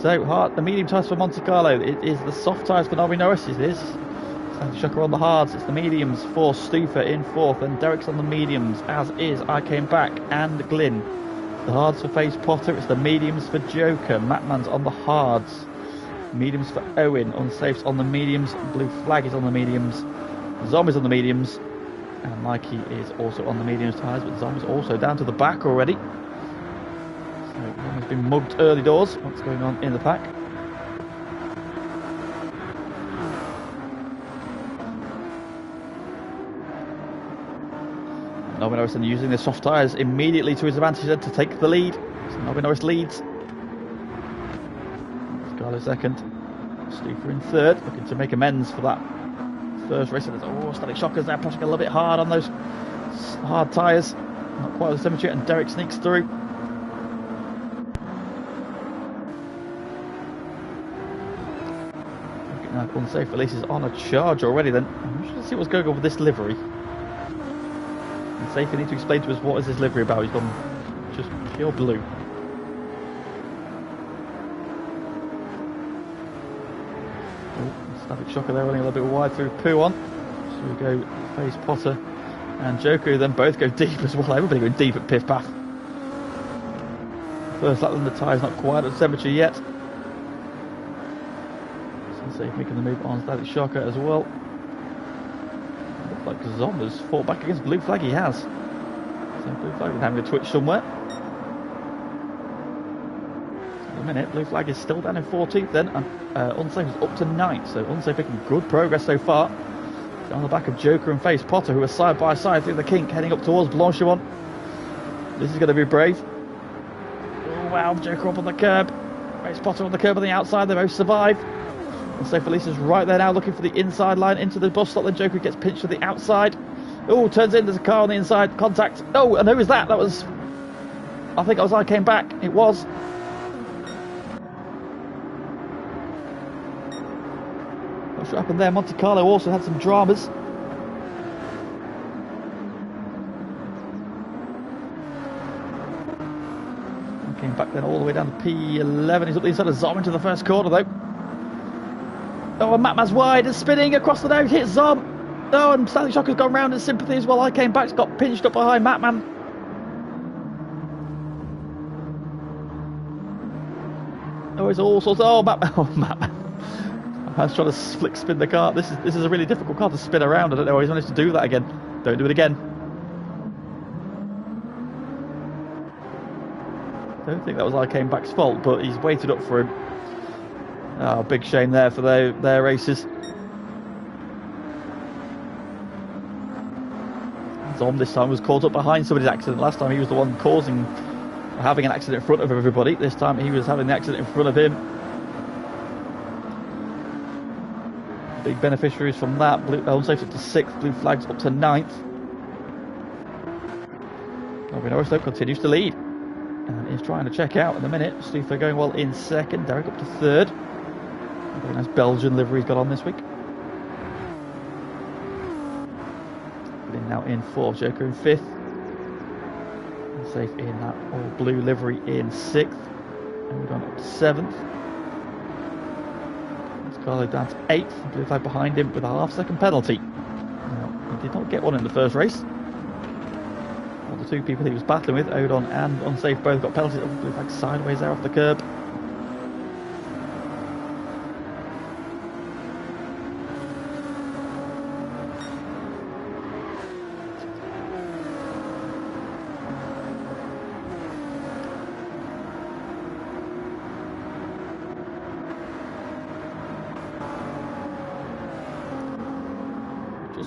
So hard, the medium tyres for Monte Carlo. It is the soft tyres for Norris. It is static shocker on the hards. It's the mediums for Stufer in 4th, and Derek's on the mediums, as is I Came Back and Glyn. The hards for Face Potter. It's the mediums for Joker. Matman's on the hards. Mediums for Owen, unsafes on the mediums, blue flag is on the mediums, Zombies on the mediums, and Mikey is also on the mediums tyres, but Zombies also down to the back already. So one has been mugged early doors. What's going on in the pack? Nobby Norris then using the soft tyres immediately to his advantage then to take the lead. So Nobby Norris leads. Carlo second, Stufer in 3rd, looking to make amends for that first race. Oh, static shockers there, pushing a little bit hard on those hard tyres, not quite the symmetry, and Derek sneaks through. Now unsafe releases on a charge already then. I'm just going to see what's going on with this livery. Unsafe, you need to explain to us what is this livery about. He's gone just pure blue. Static shocker there, running a little bit wide through Puon. So we go Face Potter and Joker, then both go deep as well. Everybody going deep at Piff Paff. First lap, then the tyre's not quite at temperature yet. So safe making the move on static shocker as well. Looks like Zombies fought back against blue flag. He has. So blue flag having a twitch somewhere. A minute, blue flag is still down in 14th then, and unsafe is up to 9th, so unsafe making good progress so far. On the back of Joker and Face Potter, who are side by side through the kink, heading up towards Blanchimont. This is going to be brave. Oh wow, Joker up on the curb, Face Potter on the curb on the outside. They both survive. Unsafe Elisa's right there now, looking for the inside line into the bus stop. Then Joker gets pinched to the outside. Oh, turns in, there's a car on the inside, contact. Oh, and who was that? That was, I think it was I Came Back. It was. What happened there? Monte Carlo also had some dramas. Came back then all the way down to P11. He's up the inside of Zom into the first corner though. Oh, and Matman's wide and spinning across the nose, hits Zom. Oh, and Stanley Shocker's gone round in sympathy as well. I Came Back, got pinched up behind Matman. is all sorts of... Oh, Matt. Oh, Matt. I was trying to flick spin the car. This is a really difficult car to spin around. I don't know why he's managed to do that again. Don't do it again. I don't think that was I Came Back's fault, but he's waited up for him. Oh, big shame there for their races. Dom this time was caught up behind somebody's accident. Last time he was the one causing having an accident in front of everybody. This time he was having the accident in front of him. Big beneficiaries from that. Unsafe up to 6th, blue flags up to 9th. Norris though continues to lead and is trying to check out at the minute. Stufer going well in 2nd, Derek up to 3rd. Very nice Belgian livery he's got on this week. Now in 4th, Joker in 5th. Safe in that all blue livery in 6th. And we've gone up to 7th. Carlo down to 8th. Blue flag behind him with a half-second penalty. Now, he did not get one in the first race. Well, the two people he was battling with, Odon and Unsafe, both got penalties. Blue flag sideways there off the curb.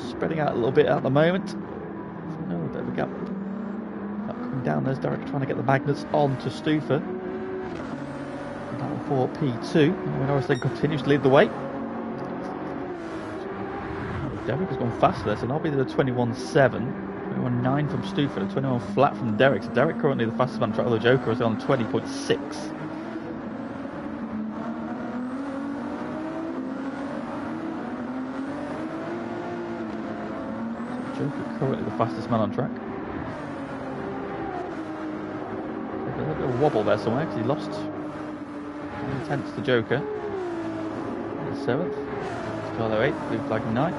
Spreading out a little bit at the moment. So a bit of a gap. Coming down, there's Derek trying to get the magnets on to Stufer. Battle for P2. Norris then continues to lead the way. Derek has gone faster there, so that'll be the 21.7. 21.9 from Stufer and 21 flat from Derek. So Derek currently the fastest man track, although Joker is on 20.6. Currently the fastest man on track. A little bit of wobble there somewhere because he lost 10 tenths to Joker. In 7th. Carlo 8th, blue flag 9th.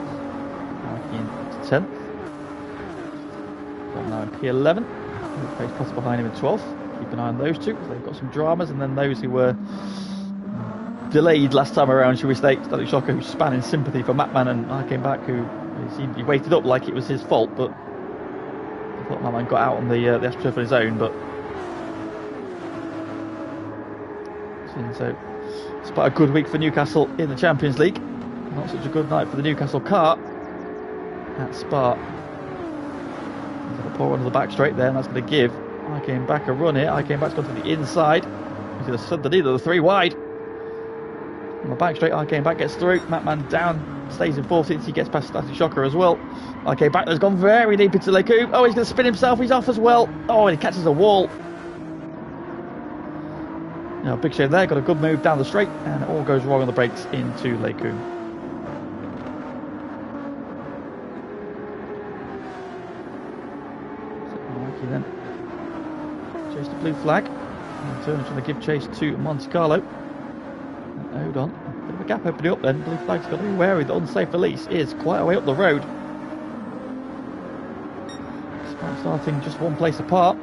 Mikey in 10th. So now in P11. Pace pass behind him in 12th. Keep an eye on those two because they've got some dramas, and then those who were delayed last time around, shall we say, Static Shocker, who span in sympathy for Matman, and I Came Back, who he waited up like it was his fault, but I thought Matman got out on the AstroTurf on his own. But so it's quite a good week for Newcastle in the Champions League. Not such a good night for the Newcastle car at Spa. He's going to pour onto the back straight there, and that's going to give I Came Back a run here. I Came Back's gone to the inside. He's going to stud the lead of the 3 wide. On the back straight, I Came Back gets through. Matman down, stays in 4th since he gets past Static Shocker as well. I Came Back has gone very deep into Lecoum. Oh, he's going to spin himself. He's off as well. Oh, and he catches a wall. Now, big shame there. Got a good move down the straight, and it all goes wrong on the brakes into Lecoum. So Mikey then chase the blue flag. And turn trying to give chase to Monte Carlo. Hold on, a bit of a gap opening up then. Blue flag's got to be wary. The unsafe release is quite a way up the road. Despite starting just one place apart,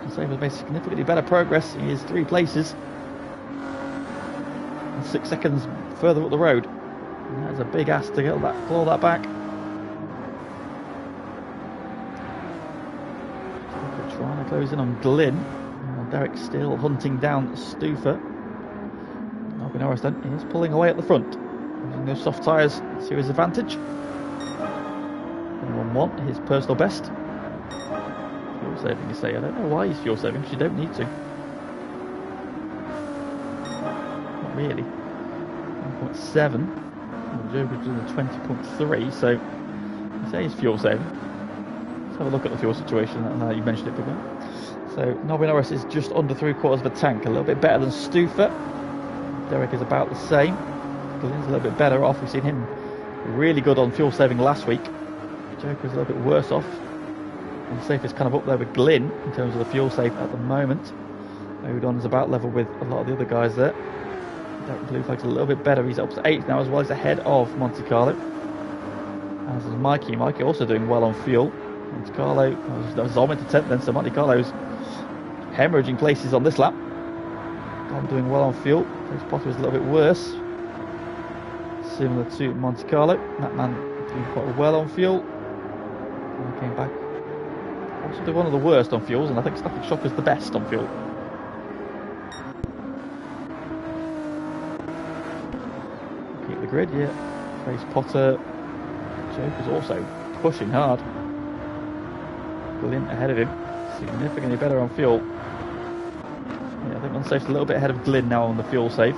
Unsafe has made significantly better progress. He is 3 places and 6 seconds further up the road. And that is a big ask to get that, claw that back. Trying to close in on Glynn. And Derek still hunting down Stufer. Norris then is pulling away at the front, using those soft tyres to his advantage. 21.1, his personal best. Fuel saving, you say. I don't know why he's fuel saving, because you don't need to. Not really. 1.7. Joker's doing the 20.3, so you say he's fuel saving. Let's have a look at the fuel situation, and you mentioned it before. So Norris is just under 3/4 of a tank, a little bit better than Stufer. Derek is about the same. Glynn's a little bit better off. We've seen him really good on fuel saving last week. Joker's a little bit worse off. And Safe is kind of up there with Glynn in terms of the fuel save at the moment. Odon is about level with a lot of the other guys there. Derek Blue Flag's a little bit better. He's up to 8th now as well. He's ahead of Monte Carlo. As is Mikey. Mikey also doing well on fuel. Monte Carlo, that was Zom into 10th then, so Monte Carlo's hemorrhaging places on this lap. I'm doing well on fuel. This Potter was a little bit worse. Similar to Monte Carlo. That man doing quite well on fuel. And I came back. Also did one of the worst on fuels, and I think Static Shock is the best on fuel. Keep the grid, yeah. Face Potter. Joker's also pushing hard. Glyn ahead of him. Significantly better on fuel. Yeah, I think Unsafe's a little bit ahead of Glyn now on the fuel save.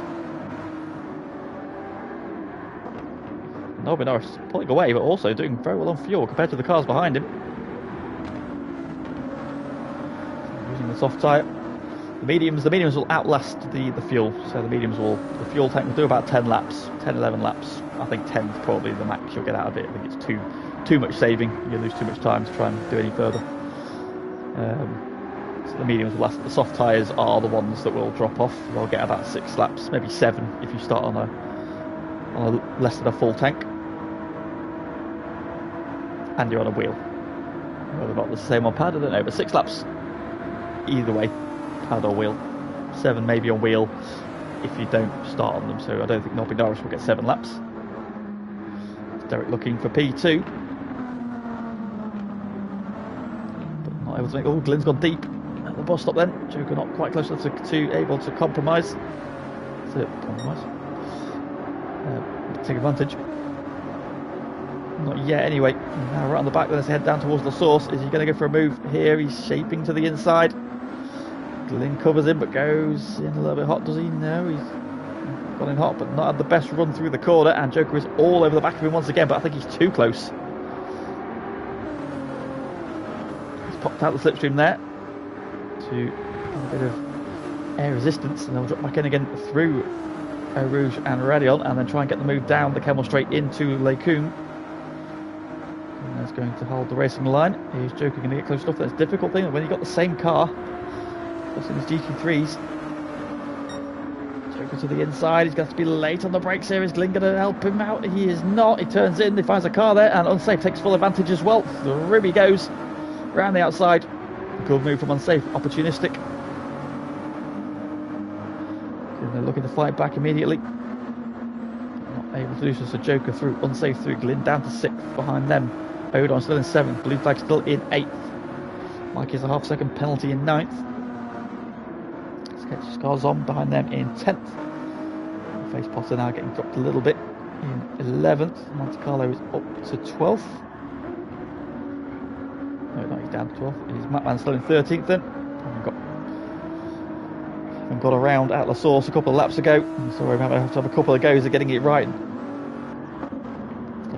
Norris is pulling away, but also doing very well on fuel compared to the cars behind him. Using the soft tyre. The mediums will outlast the fuel. So the fuel tank will do about 10 laps, 10, 11 laps. I think 10 is probably the max you'll get out of it. I think it's too much saving. You'll lose too much time to try and do any further. So the mediums will last. The soft tyres are the ones that will drop off. They'll get about 6 laps, maybe 7 if you start on a less than a full tank. And you're on a wheel. Whether or not the same on pad, I don't know, but 6 laps either way, pad or wheel. 7 maybe on wheel if you don't start on them, so I don't think Norris will get 7 laps. It's Derek looking for P2. But not able to make. Oh, Glyn's gone deep at the bus stop then. Joker not quite close enough to able to compromise. Take advantage. Not yet anyway. Now right on the back, let's head down towards the source. Is he going to go for a move here? He's shaping to the inside. Glyn covers him but goes in a little bit hot. Does he? No, he's gone in hot but not had the best run through the corner, and Joker is all over the back of him once again, but I think he's too close. He's popped out the slipstream there to a bit of air resistance, and they'll drop back in again through Eau Rouge and Radion, and then try and get the move down the Kemmel Straight into Les Combes. And that's going to hold the racing line. Here's Joker going to get close enough. That's a difficult thing when you've got the same car, just in his GT3s. Joker to the inside. He's got to be late on the brakes here. Is Glyn going to help him out? He is not. He turns in. He finds a car there, and Unsafe takes full advantage as well. Through he goes around the outside. Good move from Unsafe. Opportunistic. And they're looking to fight back immediately. Not able to do so. So Joker through, Unsafe through. Glyn down to 6th behind them. Odon still in 7th. Blue flag still in 8th. Mike is a half-second penalty in 9th. Sketch Scars on behind them in 10th. Face Potter now getting dropped a little bit in 11th. Monte Carlo is up to 12th. No, he's down to 12th. He's Matman still in 13th then. And got around at La Source a couple of laps ago. So we might have to have a couple of goes at getting it right.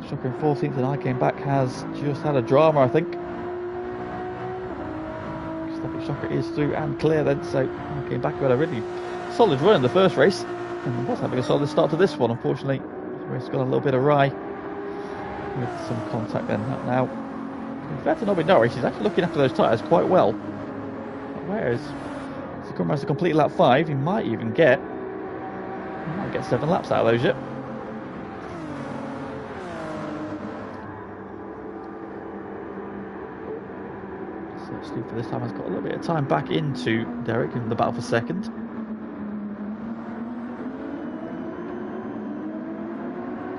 Shocker in 14th, and I came back has just had a drama, I think. Static Shocker is through and clear then, so I came back with a really solid run in the first race, and was having a solid start to this one. Unfortunately, the race got a little bit awry with some contact then. Now, in fact, Norris, he's actually looking after those tyres quite well. Whereas, if he comes to complete lap 5, he might get 7 laps out of those yet. For this time has got a little bit of time back into Derek in the battle for second. I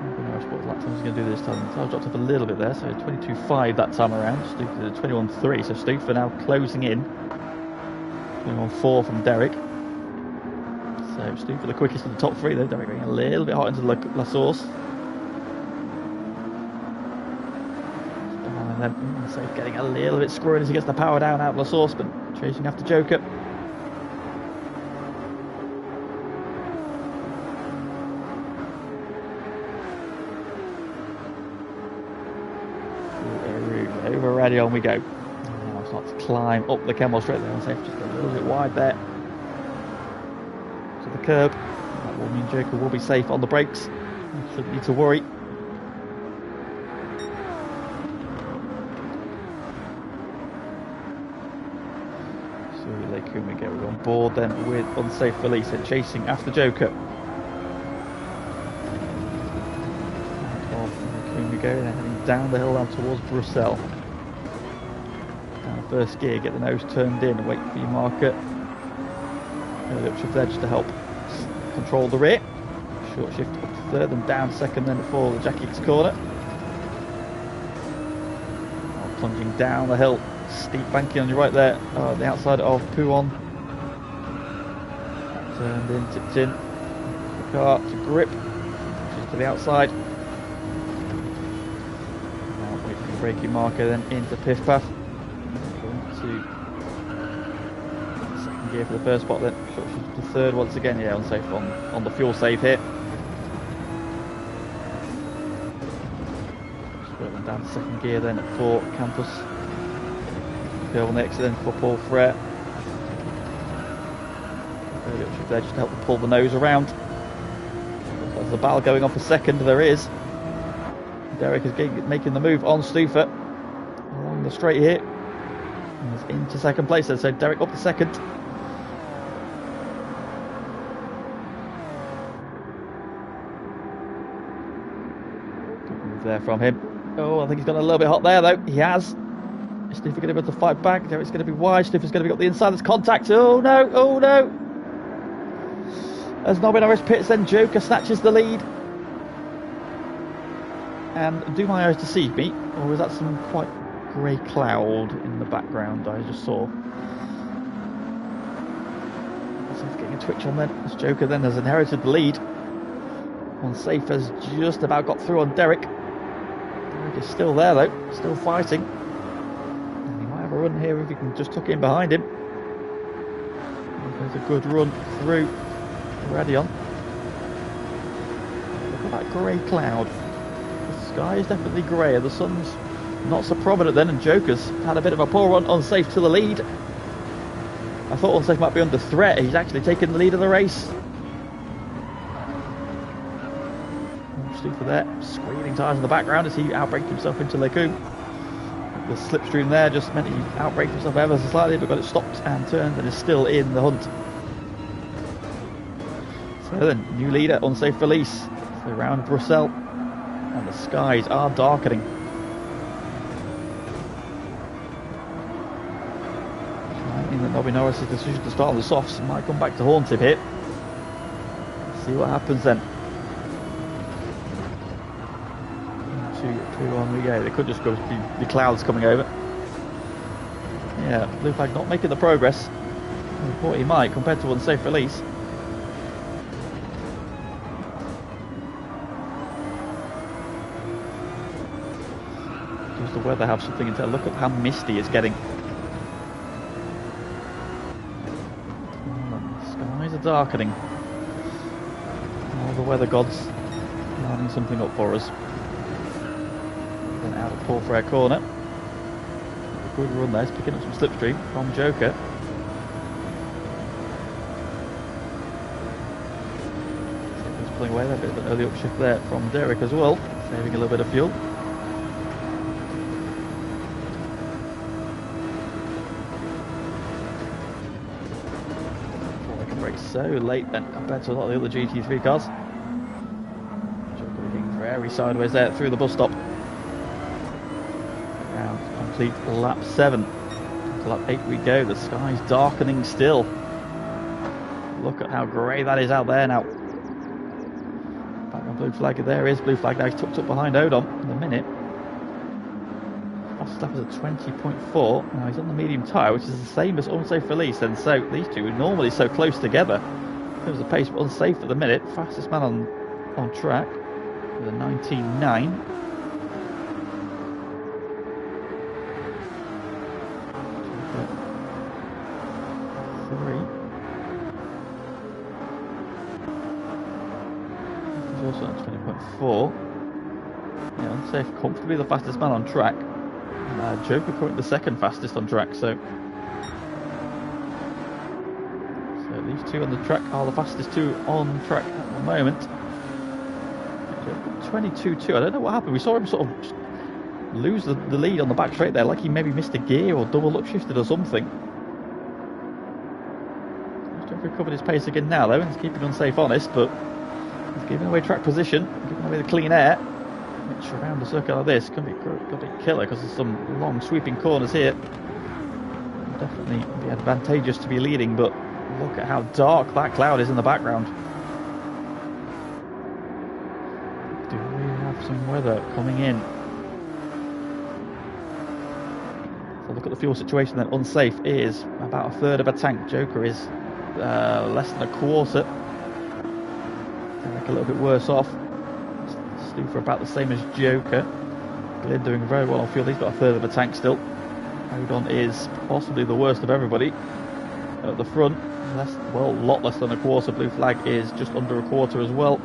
don't know what lap time he's going to do this time. The tires dropped up a little bit there, so 22.5 that time around. Stoof to 21.3, so Stoof are now closing in. 21.4 from Derek. So Stoof for the quickest of the top 3 though. Derek going a little bit hot into La Source. And then so getting a little bit screwed as he gets the power down out of La Source, but chasing after Joker. Over Radion we go. Now it's not to climb up the Kemmel Straight there. Unsafe just a little bit wide there to the curb. That will mean Joker will be safe on the brakes. Shouldn't need to worry. We go on board then with Unsafe Release and chasing after Joker. We go then heading down the hill down towards Bruxelles. Down first gear, get the nose turned in, wait for your marker. Early upshift there just to help control the rear. Short shift up to third and down second then for the Jackie X corner. Plunging down the hill, steep banking on your right there, the outside of Pouon. Turned in, tipped in, the car to grip, just to the outside. Now wait for the braking marker, then into Piff Paff. Going to second gear for the first spot, then short shift to third once again, yeah, unsafe on the fuel save here. Down to second gear then for Campus. Go next then for Paul Frere. Early upshift there just to help pull the nose around. There's the ball going off a second, there is. Derek is making the move on Stufer along the straight here. And he's into second place then, so Derek up to second. Good move there from him. Oh, I think he's got a little bit hot there though. He has. Is Stufer going to be able to fight back? Derek's going to be wide. Stufer's going to be up the inside. There's contact. Oh no! Oh no! As Nobby Norris pits, then Joker snatches the lead. And do my eyes deceive me, or was that some quite grey cloud in the background I just saw? So he's getting a twitch on then. As Joker then has inherited the lead. Unsafe has just about got through on Derek. Is still there though, still fighting. And he might have a run here if he can just tuck in behind him. There's a good run through Radion. Look at that grey cloud. The sky is definitely grey, the sun's not so prominent then, and Joker's had a bit of a poor run. Unsafe to the lead. I thought Unsafe might be under threat. He's actually taken the lead of the race. Stufer there, squealing tyres in the background as he outbraked himself into Lecombe. The slipstream there just meant he outbraked himself ever so slightly, but got it stopped and turned and is still in the hunt. So then, new leader, Unsafe release. So round Brussels, and the skies are darkening. I mean that Nobby Norris' decision to start on the softs might come back to haunt him here. Let's see what happens then. Yeah, they could just go to the clouds coming over. Yeah, blue flag not making the progress I thought he might compared to Unsafe release. Does the weather have something into it? Look at how misty it's getting. The skies are darkening. All the weather gods lining something up for us. Out of Paul Frere corner. A good run there, he's picking up some slipstream from Joker. He's pulling away there, a bit of an early upshift there from Derek as well, saving a little bit of fuel. Before they can brake so late then compared to a lot of the other GT3 cars. Joker looking very sideways there through the bus stop. Complete lap 7. To lap 8 we go. The sky's darkening still. Look at how grey that is out there now. Back on blue flag. There is blue flag now. He's tucked up behind Odom in a minute. Fastest lap is at 20.4. Now he's on the medium tyre, which is the same as Unsafe release. And so these two are normally so close together. In terms of pace, but Unsafe at the minute. Fastest man on track with a 19.9. Also at 20.4. Yeah, Unsafe comfortably the fastest man on track. Joker currently the second fastest on track, so these two on the track are the fastest two on track at the moment. 22.2. I don't know what happened. We saw him sort of lose the lead on the back straight there, like he maybe missed a gear or double upshifted or something. He's recovered his pace again now though, and he's keeping Unsafe honest, but he's giving away track position, giving away the clean air, which around a circuit like this can be killer because there's some long sweeping corners here. It'll definitely be advantageous to be leading, but Look at how dark that cloud is in the background. Do we have some weather coming in? So look at the fuel situation then. Unsafe is about a third of a tank. Joker is less than a quarter. A little bit worse off. Stu for about the same as Joker. Glyn doing very well on fuel. He's got a third of a tank still. Odon is possibly the worst of everybody at the front. A lot less than a quarter. Blue flag is just under a quarter as well.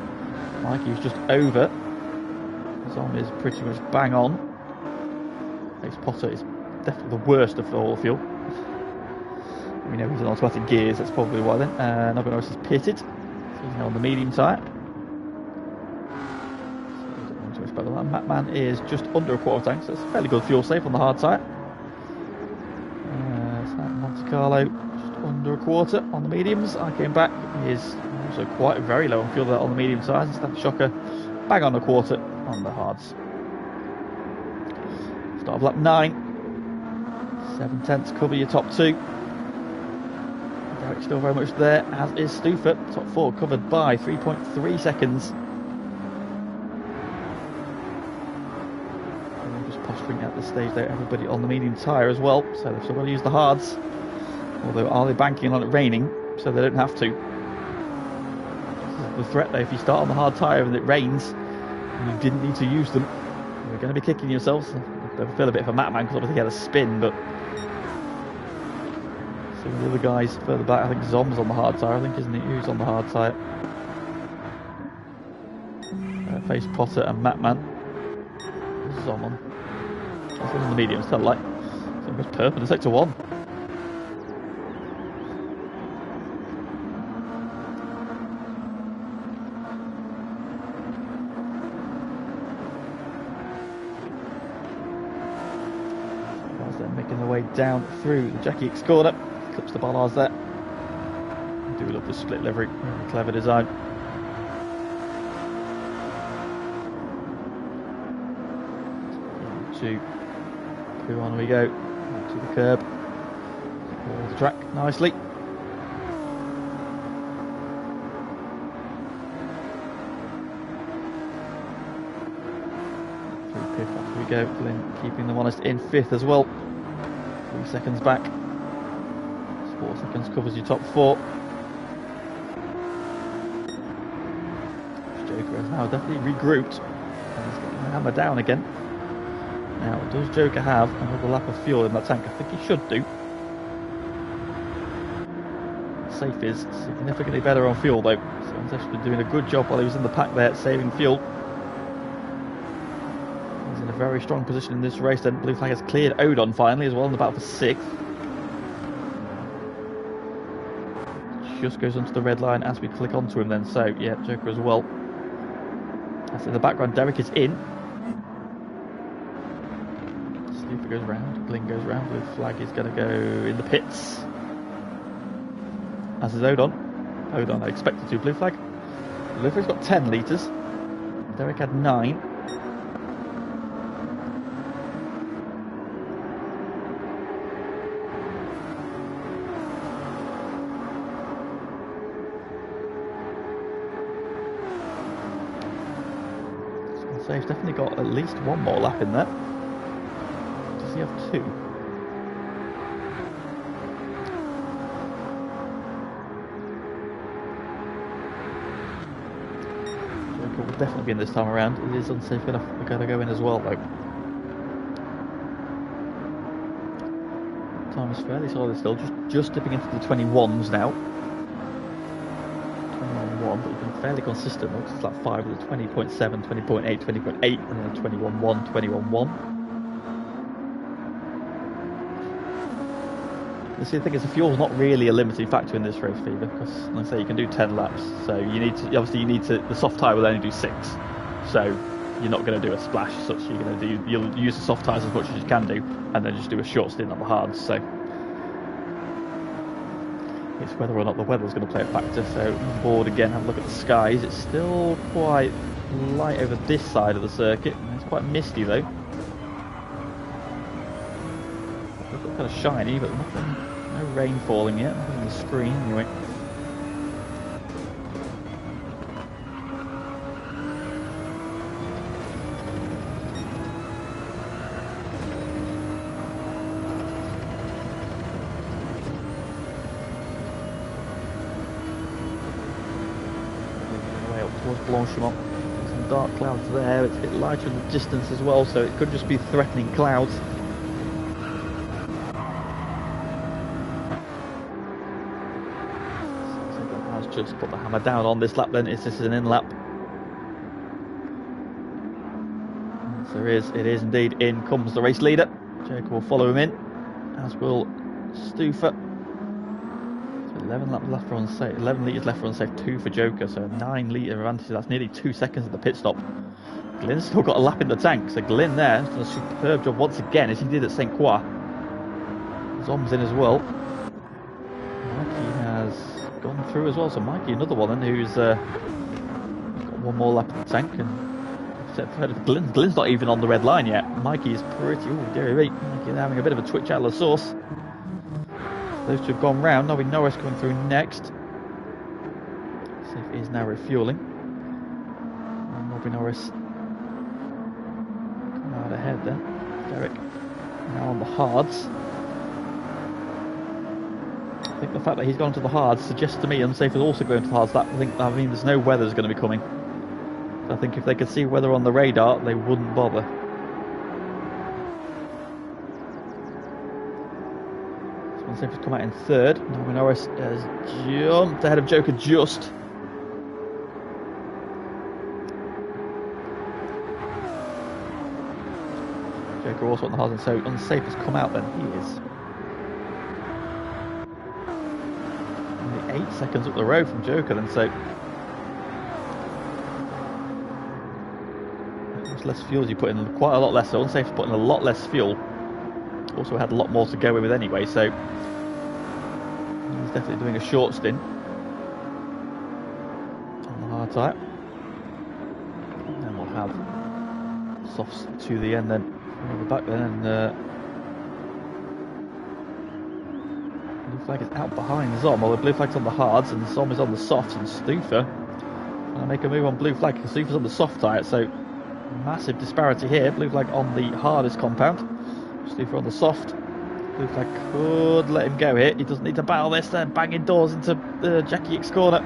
Mikey's just over. Zom is pretty much bang on. Ace Potter is definitely the worst of all fuel. We know he's on automatic gears, that's probably why then. Nobby Norris is pitted. So he's now on the medium tyre. Matman is just under a quarter tank, so it's a fairly good fuel save on the hard tyre. Monte Carlo just under a quarter on the mediums. I came back, is also quite very low on fuel there on the medium tyres. Static Shocker bang on a quarter on the hards. Start of lap 9. 7/10 cover your top 2. Derek still very much there, as is Stufer. Top 4 covered by 3.3 seconds. Posturing at this stage there, everybody on the medium tyre as well, so they've still got to use the hards, although are they banking on it raining so they don't have to? The threat there, if you start on the hard tyre and it rains and you didn't need to use them, you're going to be kicking yourselves. I feel a bit of a Matman because obviously he had a spin, but some of the other guys further back, I think Zom's on the hard tyre, I think, isn't he? Who's on the hard tyre? Face Potter and Matman. Zom on. On the mediums, tell like it's almost perpendicular sector 1. As they're making their way down through the Jackie X corner, clips the bollards there. I do love the split livery, really clever design. Two. On we go to the curb, all the track nicely. Through pit off we go. Glyn keeping them honest in 5th as well. 3 seconds back. 4 seconds covers your top 4. Joker has now definitely regrouped and he's getting the hammer down again. Now, does Joker have another lap of fuel in that tank? I think he should do. Safe is significantly better on fuel though, so he's actually been doing a good job while he was in the pack there, saving fuel. He's in a very strong position in this race then. Blue flag has cleared Odon finally as well in the battle for 6th. Just goes onto the red line as we click onto him then, so yeah, Joker as well. That's in the background, Derek is in. Stufer goes round, Glyn goes round, Blue flag is going to go in the pits. As is Odon. Odon I expected to. Blue flag. Blue flag's got 10 litres. Derek had 9. So he's definitely got at least one more lap in there. Does he have 2? Will definitely be in this time around. It is unsafe enough. We're going to go in as well though. Time is fairly solid still, just dipping into the 21s now. 21.1, but you've been fairly consistent. It's like 5 with a 20.7, 20.8, 20.8, and then a 21.1, 21.1. See, the thing is, the fuel's not really a limiting factor in this race, Fever, because, like I say, you can do 10 laps. So you need to, the soft tyre will only do 6. So you're not going to do a splash as such. You'll use the soft tyres as much as you can do, and then just do a short stint on the hards. So it's whether or not the weather's going to play a factor. So on board again, have a look at the skies. It's still quite light over this side of the circuit. It's quite misty though. It's kind of shiny, but nothing. No rain falling yet, nothing on the screen anyway. Francorchamps. Some dark clouds there. It's a bit lighter in the distance as well, so it could just be threatening clouds. Has just put the hammer down on this lap then. This is an in lap. There is, it is indeed. In comes the race leader. Joker will follow him in, as will Stufer. So 11 laps left for unsafe, 11 litres left for unsafe, 2 for Joker, so 9 litre advantage. That's nearly 2 seconds at the pit stop. Glyn's still got a lap in the tank, so Glyn there has done a superb job once again, as he did at St. Croix. Zom's in as well. Mikey has gone through as well, so Mikey, another one then, who's got one more lap in the tank. And Glyn's not even on the red line yet. Mikey is pretty... Oh, dearie me. Mikey having a bit of a twitch out of the sauce. Those two have gone round. Nobby Norris coming through next. See if he's now refuelling. Nobby Norris come out ahead then. Derek now on the hards. I think the fact that he's gone to the hards suggests to me Unsafe is also going to the hards. That I mean there's no weather's going to be coming. I think if they could see weather on the radar, they wouldn't bother. Unsafe has come out in third. Nobby Norris has jumped ahead of Joker just. Joker also on the hard, and so Unsafe has come out then. He is only 8 seconds up the road from Joker then, so less fuel as you put in, quite a lot less, so Unsafe put in a lot less fuel. Also had a lot more to go with anyway, so he's definitely doing a short stint on the hard tyre. And then we'll have softs to the end then, from the back then, and blue flag is out behind Zom, well the blue flag's on the hards and Zom is on the softs, and Stufer trying to make a move on blue flag because Stufer's on the soft tyre, so massive disparity here. Blue flag on the hardest compound, Stufer on the soft. Blue flag could let him go here. He doesn't need to battle this. They're banging doors into Jackie X corner.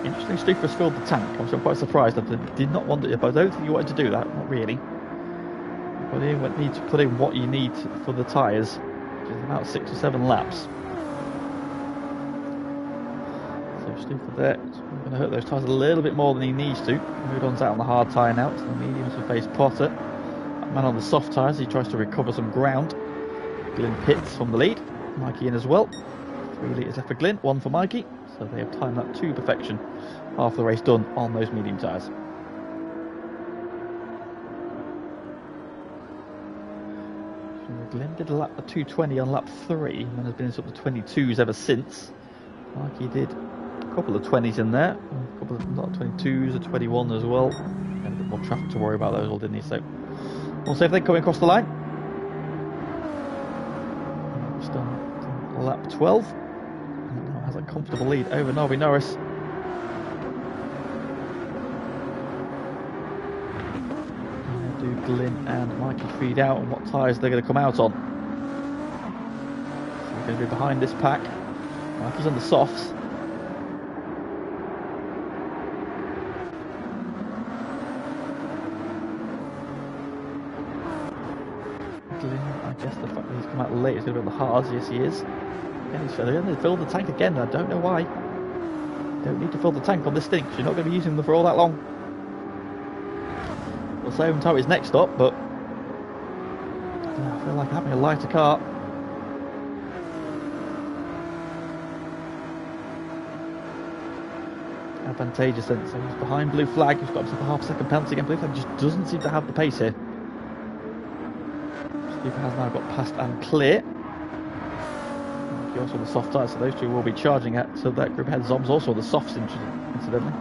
Interesting, Stufer's filled the tank. I'm quite surprised. I did not want it, but I don't think you wanted to do that. Not really. But you need to put in what you need for the tyres, which is about 6 or 7 laps. Stufer there, it's going to hurt those tyres a little bit more than he needs to. Moodon's out on the hard tyre now, to the mediums to face Potter. That man on the soft tyres, he tries to recover some ground. Glyn pits from the lead. Mikey in as well. 3 litres left for Glyn, 1 for Mikey. So they have timed that to perfection. Half the race done on those medium tyres. Glyn did a 220 on lap 3 and has been in sort of the 22s ever since. Mikey did a couple of 20s in there, a couple of not 22s, a 21 as well. Had a bit more traffic to worry about those all, didn't he? So we'll see if they come across the line. Just on lap 12. And now has a comfortable lead over Nobby Norris. Do Glyn and Mikey feed out on what tyres they're going to come out on. So we're going to be behind this pack. Mikey's on the softs. Glyn, I guess the fact that he's come out late is going to be on the hards. Yes, he is. Again, he's going to fill the tank again. I don't know why. You don't need to fill the tank on this thing because you're not going to be using them for all that long. We'll save him to his next stop, but I feel like having a lighter car. Advantageous then, so he's behind blue flag, he's got himself a half-second penalty again. Blue flag just doesn't seem to have the pace here. Stufer has now got past and clear. He also on the soft tyres, so those two will be charging at. So that group ahead, Zom's also on the softs incidentally.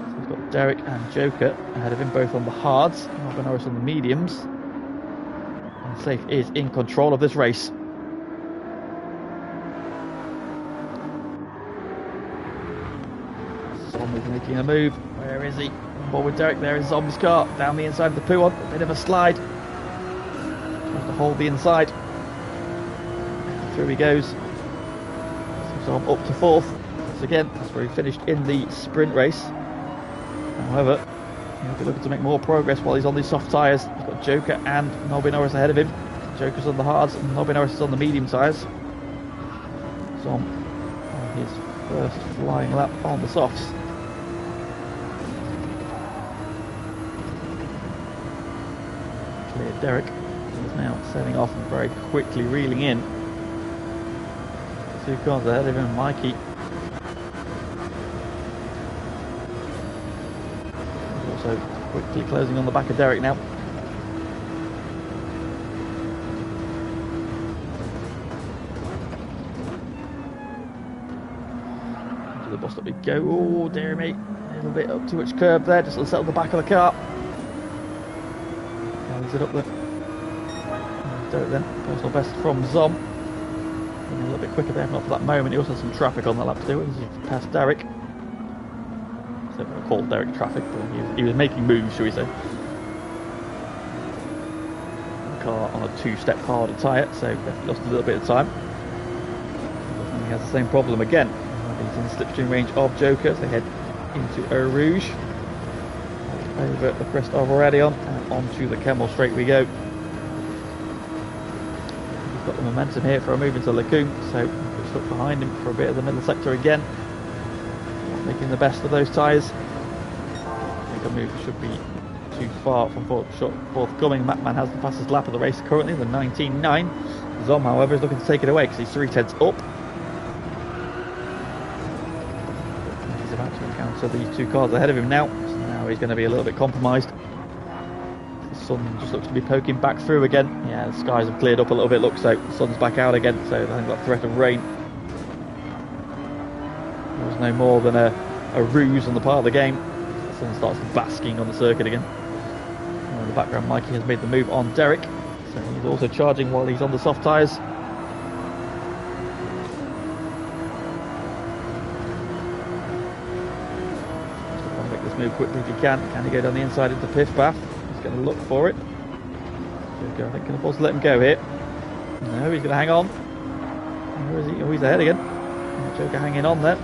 So he's got Derek and Joker ahead of him, both on the hards. Nobby Norris on the mediums. And Safe is in control of this race. Zom is making a move. Where is he? Forward Derek, there is Zom's car. Down the inside of the poo on. A bit of a slide. Tries to hold the inside. Through he goes. So I'm up to 4th. Once again, that's where he finished in the sprint race. However, he'll be looking to make more progress while he's on these soft tyres. He's got Joker and Nobby Norris ahead of him. Joker's on the hards and Nobby Norris is on the medium tyres. So on his first flying lap on the softs. Clear Derek. He's now setting off and very quickly reeling in. 2 cars ahead of him, Mikey. He's also quickly closing on the back of Derek now. To the bus stop we go. Oh dear me, a little bit up too much curb there, just to settle the back of the car. How is it up there? Derek then, personal best from Zom. A little bit quicker there, not for that moment. He also has some traffic on the lap to do. He's past Derek. So I call Derek traffic, but he was making moves, shall we say. The car on a 2-step harder tyre, so definitely lost a little bit of time. And he has the same problem again. He's in the slipstream range of Joker as they head into Eau Rouge. Over the crest of Oradion and onto the Kemmel straight we go. Got the momentum here for a move into Lecombe, so we're stuck behind him for a bit of the middle sector again. Not making the best of those tyres. I think a move should be too far from forthcoming. Matman has the fastest lap of the race currently, the 19.9. Zom, however, is looking to take it away because he's 3/10 up. He's about to encounter these 2 cars ahead of him now, so now he's going to be a little bit compromised. The sun just looks to be poking back through again. Yeah, the skies have cleared up a little bit, looks so the sun's back out again, so I think that threat of rain was no more than a ruse on the part of the game. The sun starts basking on the circuit again. And in the background, Mikey has made the move on Derek, so he's also charging while he's on the soft tyres. Make this move quickly if he can. Can he go down the inside into Piff Path? Going to look for it. Joker, I think, can afford to let him go here. No, he's going to hang on. Where is he? Oh, he's ahead again. Joker hanging on there.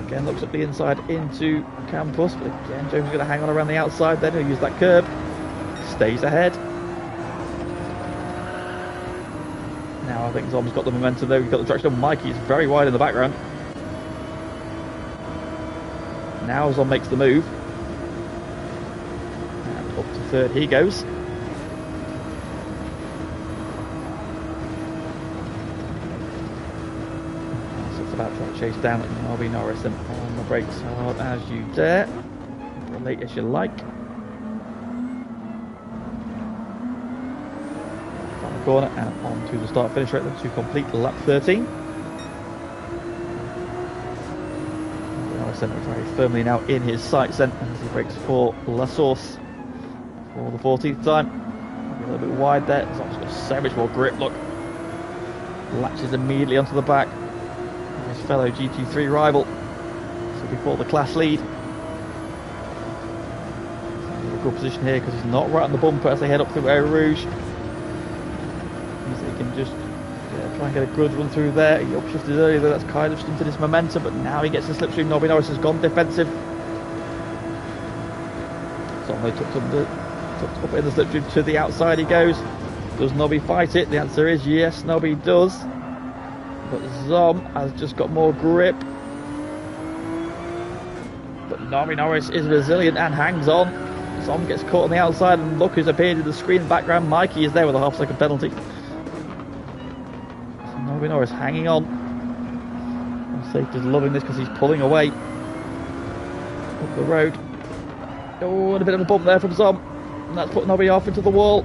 Again, looks up the inside into Campus, but again, Joker's going to hang on around the outside. Then he'll use that curb. Stays ahead. Now I think Zom's got the momentum there. He's got the traction on. Mikey is very wide in the background. Now Zom makes the move. Up to 3rd he goes. So it's about trying to chase down Nobby Norris and on the brakes hard as you dare, late as you like. Down the corner and on to the start finish rate to complete lap 13. Norris very firmly now in his sights then as he brakes for La Source. For the 14th time. A little bit wide there. Zom's got so much more grip, look. Latches immediately onto the back of his fellow GT3 rival. So before the class lead. In a good position here because he's not right on the bumper as they head up through Eau Rouge. Means that he can just try and get a good run through there. He upshifted earlier, that's kind of stunted his momentum, but now he gets the slipstream. Nobby Norris has gone defensive. So they took up in the slipstream to the outside he goes. Does Nobby fight it? The answer is yes, Nobby does. But Zom has just got more grip. But Nobby Norris is resilient and hangs on. Zom gets caught on the outside and look who's appeared in the screen background. Mikey is there with a half-second penalty. So Nobby Norris hanging on. And safety's loving this because he's pulling away up the road. Oh, and a bit of a bump there from Zom. And that's put Nobby off into the wall.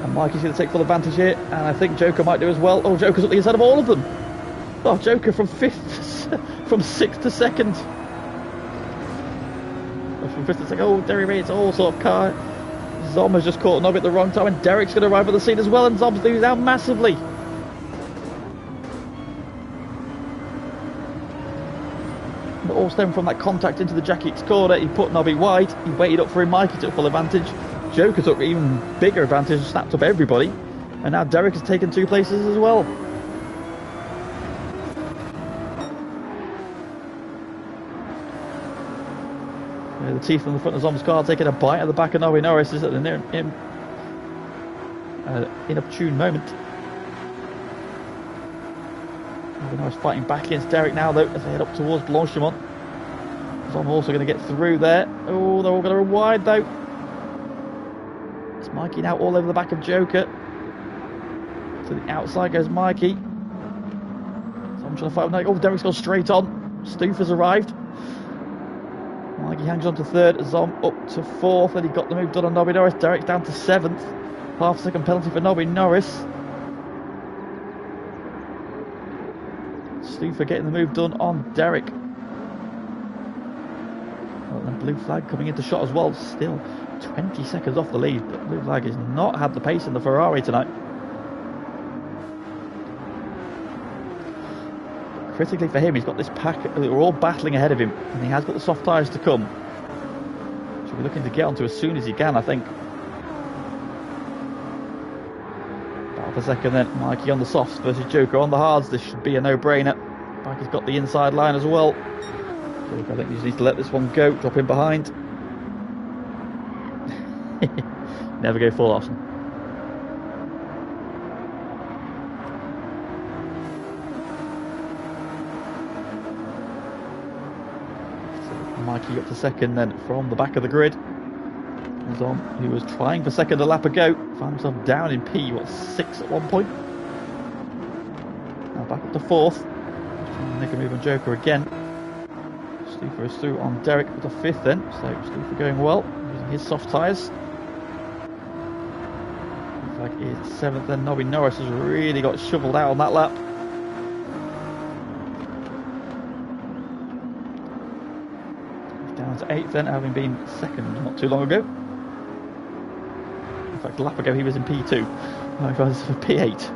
And Mikey's going to take full advantage here. And I think Joker might do as well. Oh, Joker's up the inside of all of them. Oh, Joker from 6th to 2nd. From 5th to 2nd. Oh, Derry Ray, it's all sort of car. Zom has just caught Nobby at the wrong time. And Derek's going to arrive at the scene as well. And Zom's losing out massively. But all stemmed from that contact into the Jackie's corner. He put Nobby wide. He waited up for him. Mikey took full advantage. Joker took even bigger advantage and snapped up everybody. And now Derek has taken 2 places as well. The teeth on the front of Zom's car taking a bite at the back of Nobby Norris is at an inopportune moment. Nobby Norris fighting back against Derek now though as they head up towards Blanchimont. Zom also going to get through there. Oh, they're all going to run wide though. It's Mikey now all over the back of Joker. To the outside goes Mikey. Zom trying to fight with. Oh, Derek's gone straight on. Stoof has arrived. Mikey hangs on to 3rd, Zom up to 4th, and he got the move done on Nobby Norris. Derek's down to 7th. Half-second penalty for Nobby Norris. Stoofer getting the move done on Derek. Well, the blue flag coming into shot as well. Still 20 seconds off the lead, but blue flag has not had the pace in the Ferrari tonight. Critically for him, he's got this pack, we're all battling ahead of him, and he has got the soft tyres to come. Should be looking to get onto as soon as he can, I think. Battle for second then, Mikey on the softs versus Joker on the hards. This should be a no-brainer. Mikey's got the inside line as well. Joker, I think he just needs to let this one go, drop in behind. Never go full Larson. Mikey up to second then from the back of the grid. Zom, who was trying for second a lap ago, found himself down in P6 at one point. Now back up to 4th. Trying to make a move on Joker again. Stoofer is through on Derek with the 5th then, so Stoofer going well, using his soft tyres. Flag is 7th then. Nobby Norris has really got shovelled out on that lap. To 8th then, having been 2nd not too long ago. In fact, a lap ago he was in P2. Now he was for P8.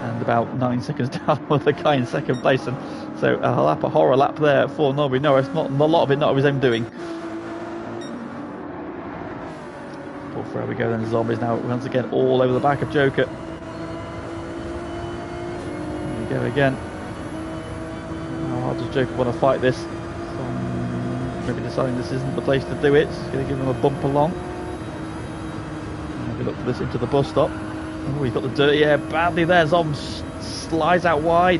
And about 9 seconds down with the guy in 2nd place. And so a horror lap there for Nobby Norris. Not a lot of it, not of his own doing. But there we go then. Zombies now once again all over the back of Joker. There we go again. How hard does Joker want to fight this? Maybe deciding this isn't the place to do it. It's going to give him a bump along. Maybe look for this into the bus stop. Oh, he's got the dirty air badly there. Zom slides out wide.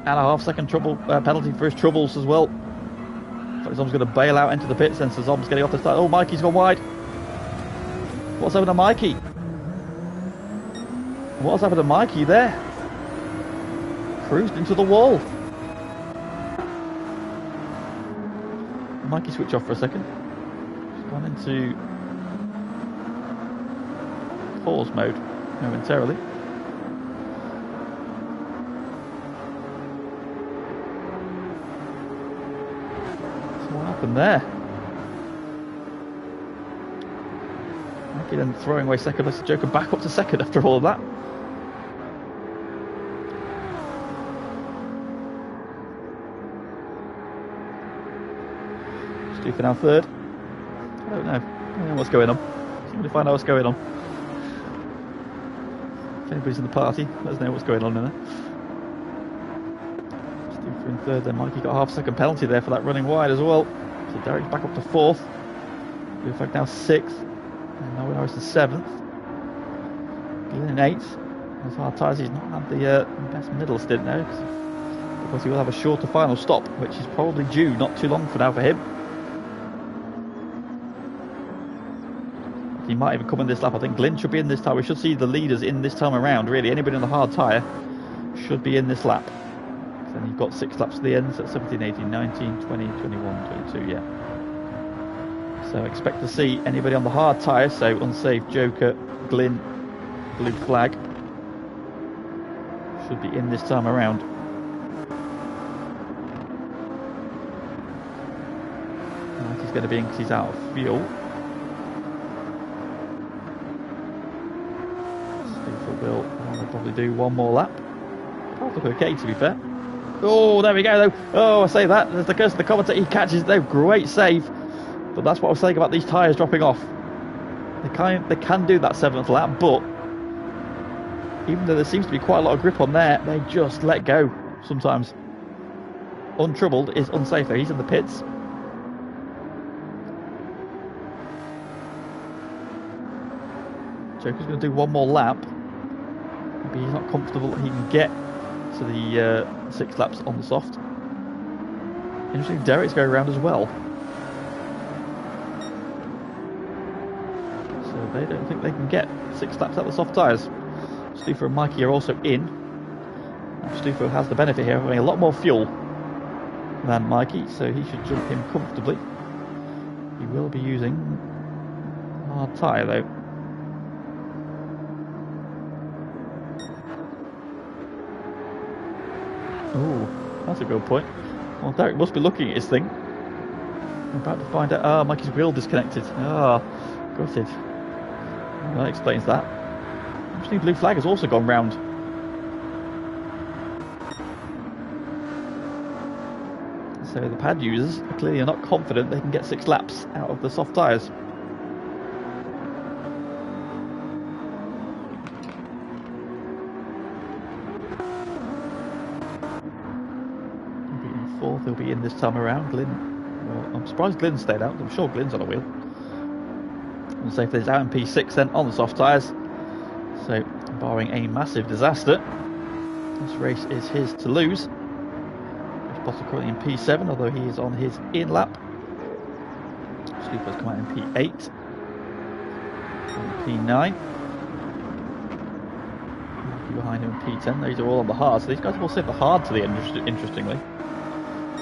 And a half-second trouble penalty for his troubles as well. Looks like Zom's going to bail out into the pits then, so Zom's getting off the start. Oh, Mikey's gone wide. What's happened to Mikey? What's happened to Mikey there? Cruised into the wall. Mikey switch off for a second. Just gone into pause mode momentarily. So what happened there? Mikey then throwing away second. Let's Joker back up to second after all of that. For now 3rd. I don't know what's going on. Somebody find out what's going on. If anybody's in the party, let us know what's going on in there. Stoofer in 3rd then. Mikey got a half-second penalty there for that running wide as well. So Derek's back up to 4th. Blue flag now 6th. And Nobby Norris is 7th. Glyn in 8th. As hard tyres, he's not had the best middle stint now. Because he will have a shorter final stop, which is probably due not too long for now for him. He might even come in this lap. I think Glyn should be in this time. We should see the leaders in this time around, really. Anybody on the hard tyre should be in this lap. Then you've got 6 laps to the end, so 17, 18, 19, 20, 21, 22, yeah. So expect to see anybody on the hard tyre, so unsafe, Joker, Glyn, blue flag, should be in this time around. He's going to be in because he's out of fuel. Will probably do one more lap. I'll look okay, to be fair. Oh, there we go though. Oh, I say that. There's the curse of the commentator. He catches though. Great save But that's what I was saying about these tyres dropping off. They can do that 7th lap, but even though there seems to be quite a lot of grip on there, they just let go sometimes. Untroubled is unsafe though. He's in the pits. Joker's going to do one more lap. Maybe he's not comfortable that he can get to the 6 laps on the soft. Interesting, Derek's going around as well. So they don't think they can get 6 laps out the soft tyres. Stufo and Mikey are also in. Now, Stufo has the benefit here of having a lot more fuel than Mikey, so he should jump him comfortably. He will be using a hard tyre though. Oh, that's a good point. Well, Derek must be looking at his thing. I'm about to find out. Ah, Mikey's wheel disconnected. Ah, gutted. Well, that explains that. Actually, blue flag has also gone round. So the pad users clearly are not confident they can get 6 laps out of the soft tyres. Fourth, he'll be in this time around. Glyn, well, I'm surprised Glyn stayed out. I'm sure Glyn's on a wheel. We'll say if there's out in P6 then on the soft tyres. So, barring a massive disaster, this race is his to lose. Potter currently in P7, although he is on his in lap. Stufo's come out in P8. And P9. Behind him in P10. These are all on the hard, so these guys will save the hard to the end, interestingly.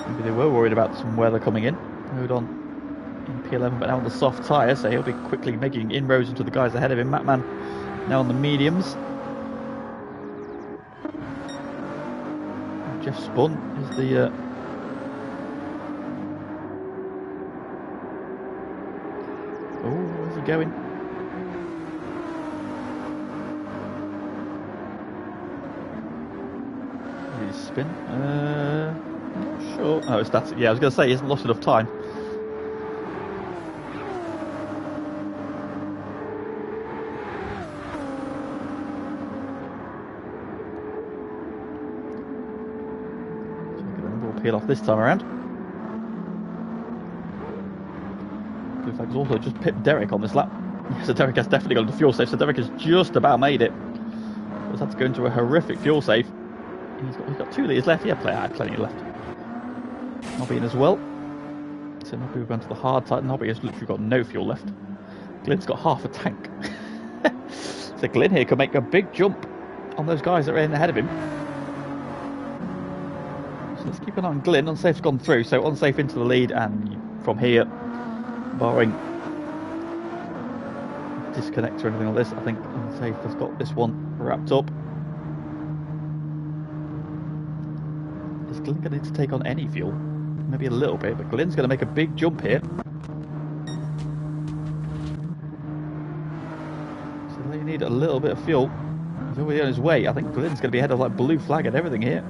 Maybe they were worried about some weather coming in. Hold on in P11, but now on the soft tyre, so he'll be quickly making inroads into the guys ahead of him. Matman now on the mediums. Jeff Spun is the oh, where's he going? Did he spin? Not sure. Oh, it's that. Yeah, I was going to say he hasn't lost enough time. Off this time around. Blue flag's also just pipped Derek on this lap. So Derek has definitely gone into fuel safe, so Derek has just about made it. Just had to go into a horrific fuel safe. He's got 2 litres left. Yeah, plenty left. Nobby in as well. So Nobby will go into the hard type. Nobby has literally got no fuel left. Glyn's got half a tank. So Glyn here can make a big jump on those guys that are in ahead of him. Let's keep an eye on Glyn. Unsafe's gone through, so unsafe into the lead, and from here, barring disconnect or anything like this, I think unsafe has got this one wrapped up. Is Glyn going to need to take on any fuel? Maybe a little bit, but Glyn's going to make a big jump here. So they need a little bit of fuel. He's already on his way. I think Glyn's going to be ahead of like blue flag and everything here.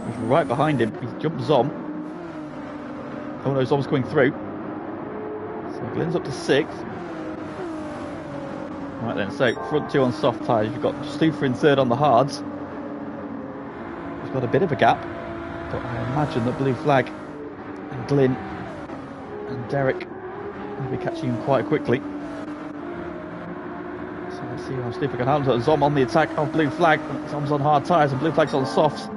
He's right behind him. He's jumped Zom. Oh no, Zom's coming through. So Glyn's up to 6th. Right then, so front 2 on soft tyres. You've got Stufer in 3rd on the hards. He's got a bit of a gap, but I imagine that blue flag and Glyn and Derek will be catching him quite quickly. So let's see how Stufer can handle it. Zom on the attack of blue flag. Zom's on hard tyres and blue flag's on softs.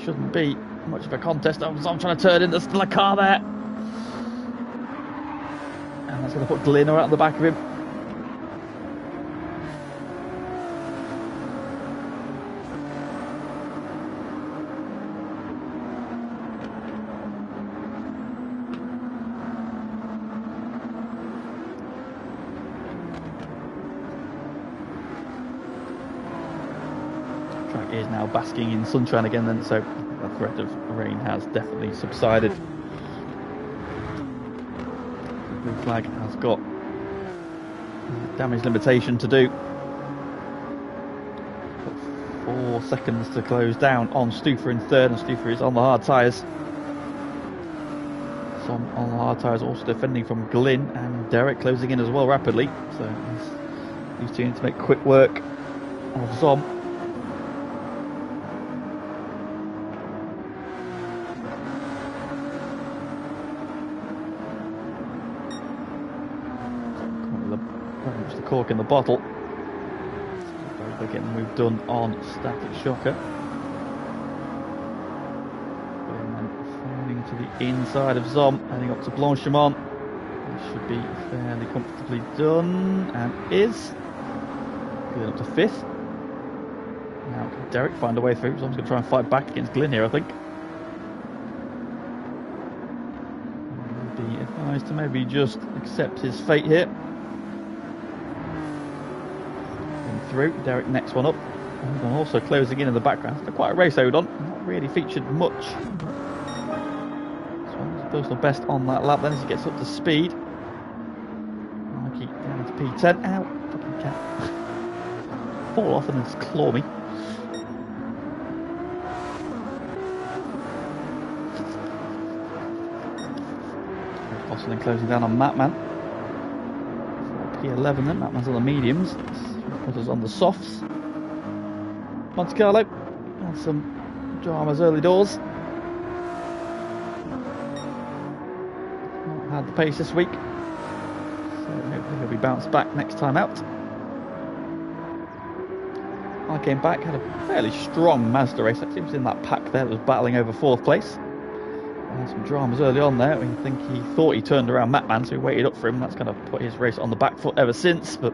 Shouldn't be much of a contest. I'm trying to turn in. There's still a car there, and that's going to put Glyn out the back of him. Track is now basking in sunshine again then, so the threat of rain has definitely subsided. The blue flag has got damage limitation to do. Got 4 seconds to close down on Stufer in 3rd, and Stufer is on the hard tyres. Some on the hard tyres also defending from Glyn, and Derek closing in as well rapidly. So these two need to make quick work of Zom. The cork in the bottle. They're getting the move done on static shocker. Finding to the inside of Zom, heading up to Blanchimont. It should be fairly comfortably done, and is. Going up to 5th. Now can Derek find a way through? Zom's going to try and fight back against Glyn here, I think. Be advised to maybe just accept his fate here. Through. Derek next one up. Odon also closing in the background. It's quite a race, Odon. Not really featured much. This one's personal best on that lap then as he gets up to speed. Mikey down to P10. Ow! Fucking cat. Fall off and then just claw me. Boston closing down on Matman. P11 then. Matman's on the mediums. Put us on the softs. Monte Carlo had some dramas early doors. Not had the pace this week, so hopefully he'll be bounced back next time out. I came back, had a fairly strong Mazda race. Actually, it was in that pack there that was battling over 4th place. Had some dramas early on there. I think he thought he turned around Matman, so he waited up for him. That's kind of put his race on the back foot ever since, but.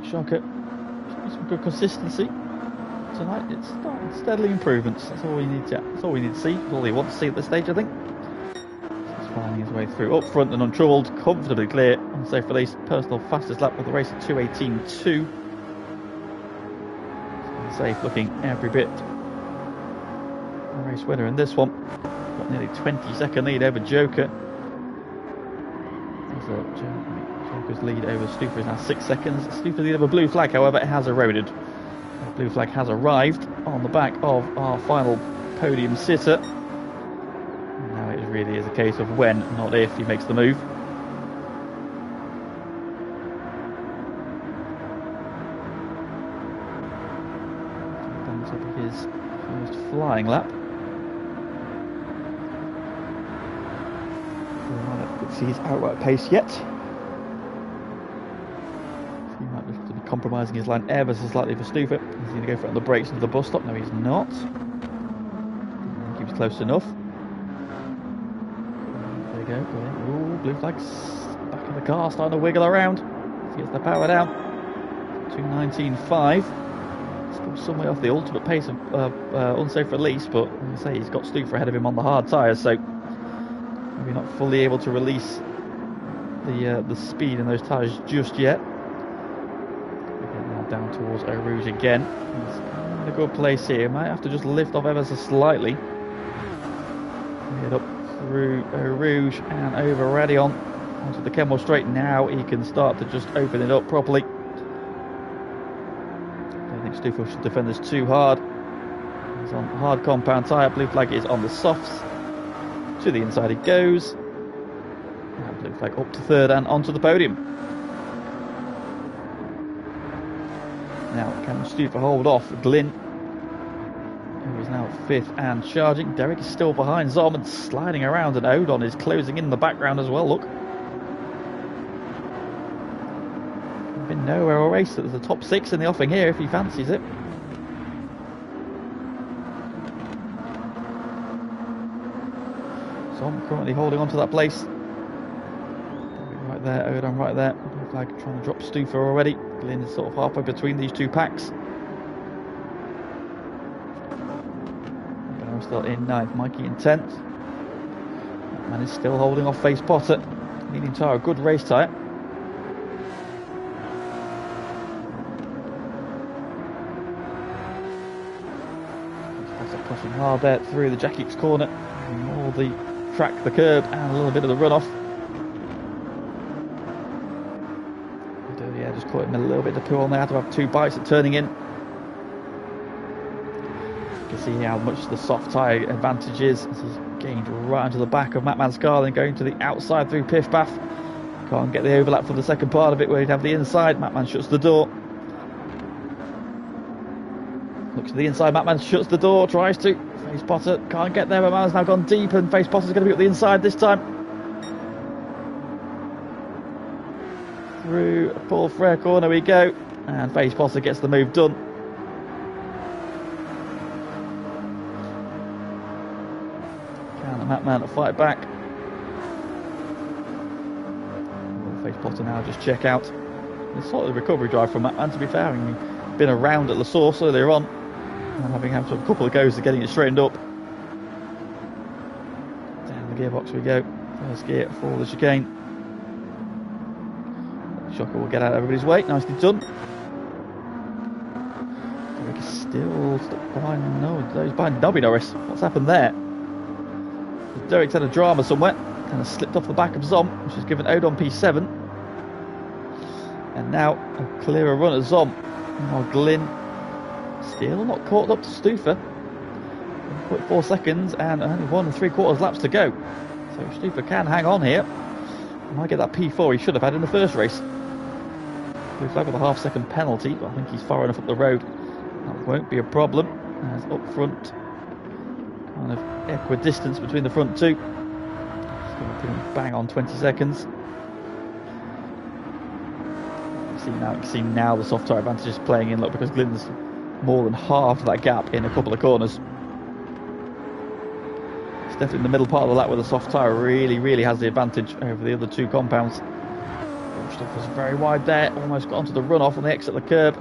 Shocker. Some good consistency tonight. It's starting steadily improvements. That's all we need to. That's all we need to see. That's all he wants to see at this stage, I think. He's finding his way through up front and untroubled, comfortably clear. Unsafe release. Personal fastest lap of the race at 2:18.2. Safe looking every bit. A race winner in this one. Got nearly 20-second lead over Joker. Joker's lead over Stufer is now 6 seconds. Stufer's lead over Blue Flag, however, it has eroded. Blue Flag has arrived on the back of our final podium sitter. Now it really is a case of when, not if, he makes the move. Done top of his first flying lap. We might not see his outright pace yet. Compromising his line ever so slightly for Stufer. He's going to go for it on the brakes into the bus stop. No, he's not. I think he was close enough. There you go. Ooh, Blue Flag's back in the car, starting to wiggle around. He gets the power down. 2:19.5. Still some way off the ultimate pace of unsafe release, but as I say, he's got Stufer ahead of him on the hard tyres, so maybe not fully able to release the speed in those tyres just yet. Down towards Eau Rouge again. He's in a good place here. Might have to just lift off ever so slightly. Head up through Eau Rouge and over Radion onto the Kenmore Straight. Now he can start to just open it up properly. I don't think Stufer should defend this too hard. He's on hard compound tyre. Blue Flag is on the softs. To the inside he goes. And Blue Flag up to 3rd and onto the podium. Now, can Stufer hold off Glyn, who is now 5th and charging? Derek is still behind Zom and sliding around, and Odon is closing in the background as well, look. Been nowhere a race at the top 6 in the offing here if he fancies it. Zom currently holding on to that place. Right there, Odon right there. Flag trying to drop Stufer already. Glyn is sort of halfway between these two packs. We're still in 9th, Mikey in 10th. Man is still holding off Face Potter. Leading tyre, a good race tyre. Pushing hard there through the Jackie's corner. All the track, the curb, and a little bit of the runoff. Just caught him a little bit to pull on there, had to have 2 bites at turning in. see how much the soft tyre advantage is. As he's gained right onto the back of Matman's car, then going to the outside through Piff Paff. Can't get the overlap for the second part of it where he'd have the inside. Matman shuts the door. Looks to the inside, Matman shuts the door, tries to. Face Potter can't get there, Matman's now gone deep, and Face Potter's going to be up the inside this time. Through Paul Frere corner we go, and Face Potter gets the move done. Can Matman fight back? Will Face Potter now just check out? It's sort of a recovery drive from Matman, to be fair. Having been around at La Source earlier on, and having had a couple of goes of getting it straightened up. Down the gearbox we go. First gear for the chicane. Shocker will get out of everybody's way. Nicely done. Derek is still stuck behind. No, he's behind Nobby Norris. What's happened there? Derek's had a drama somewhere. Kind of slipped off the back of Zom, which has given Odon P7. And now a clearer run at Zom. Now Glyn still not caught up to Stufer. 4 seconds and only 1 3/4 laps to go. So Stufer can hang on here. He might get that P4 he should have had in the first race. Blue flag with a half-second penalty, but I think he's far enough up the road. That won't be a problem. As up front, kind of equidistance between the front two. Still pretty much bang on 20 seconds. You can see now the soft tyre advantage is playing in, look, because Glyn's more than half that gap in a couple of corners. It's definitely in the middle part of the lap where the soft tyre really has the advantage over the other two compounds. Stuff was very wide there, almost got onto the runoff on the exit of the curb.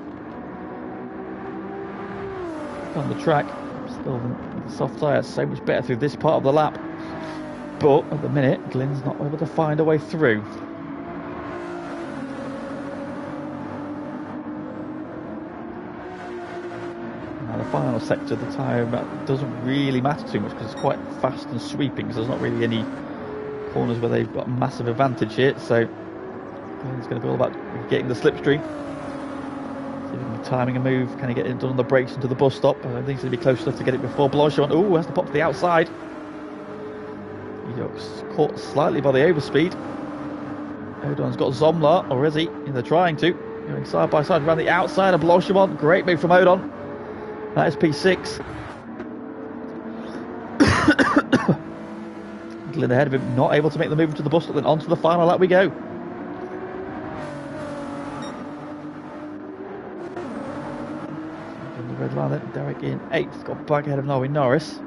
On the track, still the soft tyre so much better through this part of the lap. But at the minute, Glyn's not able to find a way through. Final sector, the tyre doesn't really matter too much because it's quite fast and sweeping, so there's not really any corners where they've got massive advantage here. So it's going to be all about getting the slipstream. See if he can be timing a move. Can he get it done on the brakes into the bus stop? I don't think he's going to be close enough to get it before Blanchard. Oh, has to pop to the outside. He got caught slightly by the overspeed. Odon's got Zomla, or is he? They're trying to. Going side by side around the outside of Blanchard. Great move from Odon. That is P6. Glyn ahead of him, not able to make the move into the bus stop, then onto the final lap we go. On the red line then, Derek in 8th, got back ahead of Norris. In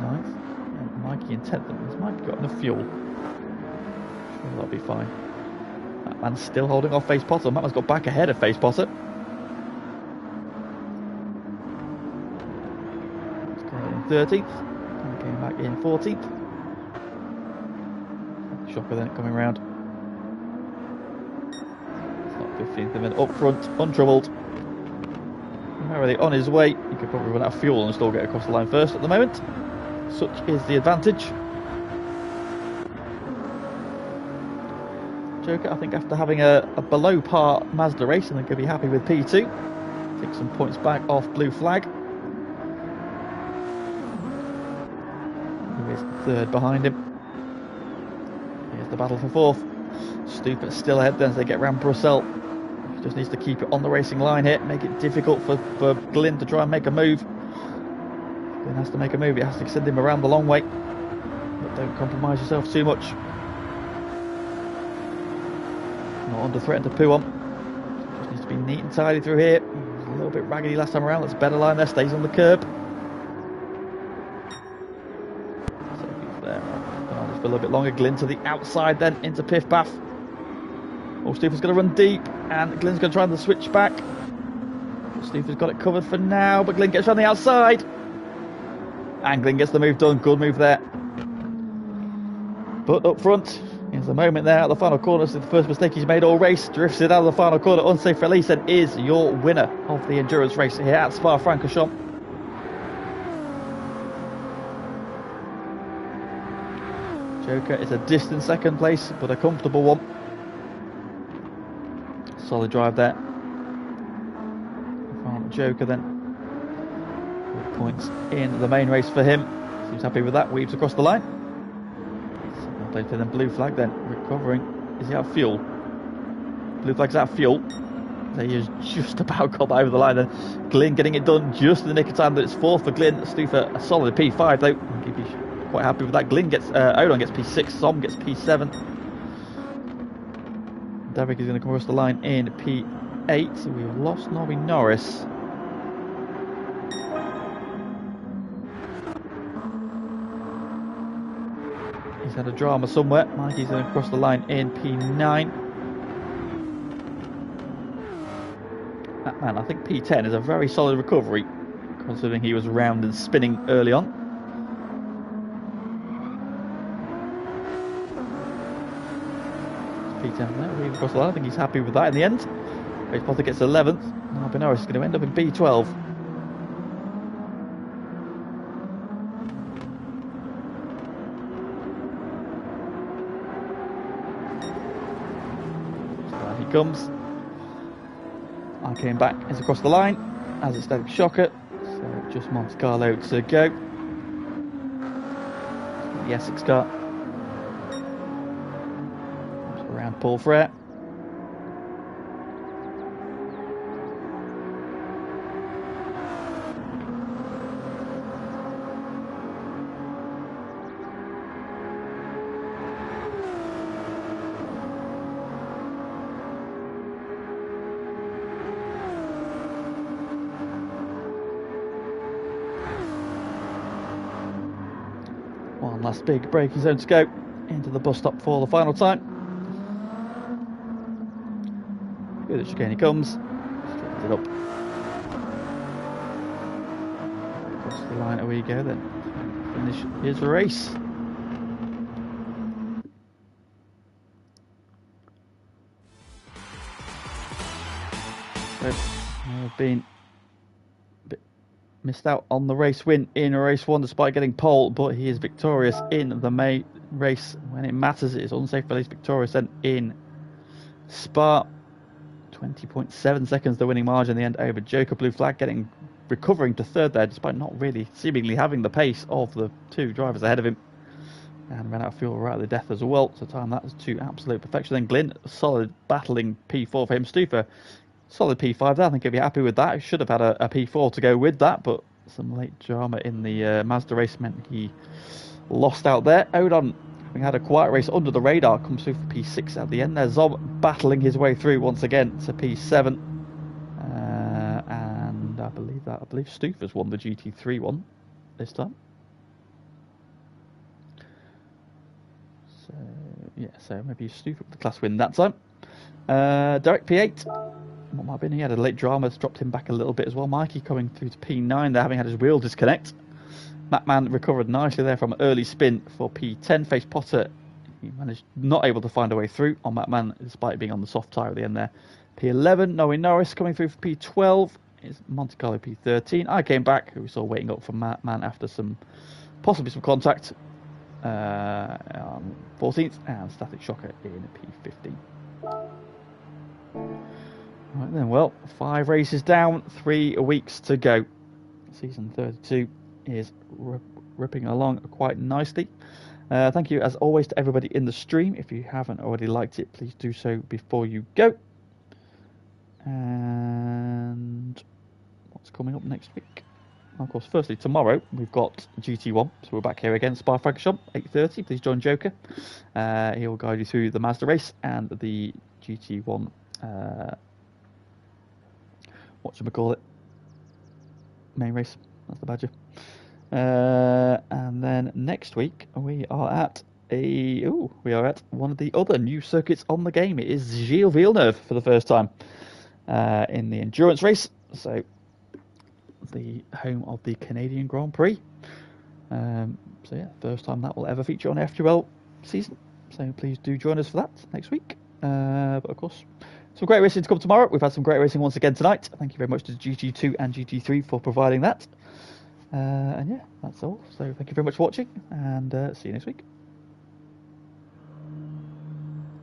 9th, and Mikey in 10th, and has Mikey got enough fuel? Sure, that'll be fine. That man's still holding off Face Potter, Matt man's got back ahead of Face Potter. 13th, and came back in 14th. Shocker then coming round. It's not 15th, and then up front, untroubled. Primarily on his way. He could probably run out of fuel and still get across the line first at the moment. Such is the advantage. Joker, I think after having a below par Mazda race, I think he'll be happy with P2. Take some points back off blue flag. Third behind him. Here's the battle for 4th. Stupid still ahead then as they get round Brussels. He just needs to keep it on the racing line here, make it difficult for Glyn to try and make a move. Glyn has to make a move, it has to send him around the long way. But don't compromise yourself too much. Not under threat to poo on. Just needs to be neat and tidy through here. He was a little bit raggedy last time around, that's a better line there, stays on the curb. A little bit longer. Glyn to the outside then into Piff Paff. Oh, Stufer's going to run deep and Glyn's going to try and switch back. Stufer's got it covered for now, but Glyn gets around the outside and Glyn gets the move done. Good move there. But up front is the moment there at the final corner. So the first mistake he's made all race, drifts it out of the final corner. Unsafe release and is your winner of the endurance race here at Spa-Francorchamps. Joker is a distant second place, but a comfortable one. Solid drive there. Joker then points in the main race for him. Seems happy with that. Weaves across the line. Then blue flag then recovering. Is he out of fuel? Blue flag's out of fuel. So he has just about got that over the line then. Glyn getting it done just in the nick of time. That it's fourth for Glyn. Stufa a solid P5 though. He'd be quite happy with that. Glyn gets Odon gets P6. Som gets P7. Davik is going to come across the line in P8. So we've lost Nobby Norris. He's had a drama somewhere. Mikey's going to cross the line in P9. Man, I think P10 is a very solid recovery, considering he was round and spinning early on. P10 there, weaving across the line. I think he's happy with that in the end. Grace Potter gets 11th. Now Benoris is going to end up in P12. He comes. I came back as across the line as a static shocker, so just Monte Carlo to go. The Essex car just around Paul Frere. One last big braking zone to go into the bus stop for the final time. Good at chicane he comes, straightens it up. Across the line away you go then. Finish his race. So I've been missed out on the race win in race 1 despite getting pole, but he is victorious in the main race when it matters. It is unsafe, but he's victorious then in Spa. 20.7 seconds the winning margin in the end over Joker. Blue flag recovering to third there despite not really seemingly having the pace of the two drivers ahead of him, and ran out of fuel right at the death as well, so time that was to absolute perfection. Then Glyn, solid battling P4 for him. Stufa, solid P5 there. I think he'll be happy with that. He should have had a P4 to go with that, but some late drama in the Mazda race meant he lost out there. Odon, having had a quiet race under the radar, comes through for P6 at the end there. Zob battling his way through once again to P7. And I believe Stufa's won the GT3 one this time. So yeah, so maybe Stufa with the class win that time. Derek P8. What might have been, he had a late drama that's dropped him back a little bit as well. Mikey coming through to P9 there, having had his wheel disconnect. Matman recovered nicely there from an early spin for P10. Face Potter, he managed not able to find a way through on Matman despite being on the soft tyre at the end there. P11, Noe Norris coming through for P12. Is Monte Carlo P13. I came back, who we saw waiting up for Matman after possibly some contact on 14th, and Static Shocker in P15. Right then, well, 5 races down, 3 weeks to go. Season 32 is ripping along quite nicely. Thank you, as always, to everybody in the stream. If you haven't already liked it, please do so before you go. And what's coming up next week? Of course, firstly, tomorrow we've got GT1, so we're back here again, Spa Francorchamps, 8:30. Please join Joker. He will guide you through the Mazda race and the GT1. Whatchamacallit, main race. That's the badger. And then next week we are at one of the other new circuits on the game. It is Gilles Villeneuve for the first time in the endurance race. So the home of the Canadian Grand Prix. So yeah, first time that will ever feature on FTRL season. So please do join us for that next week. But of course, some great racing to come tomorrow. We've had some great racing once again tonight. Thank you very much to GT2 and GT3 for providing that. And yeah, that's all. So thank you very much for watching, and see you next week.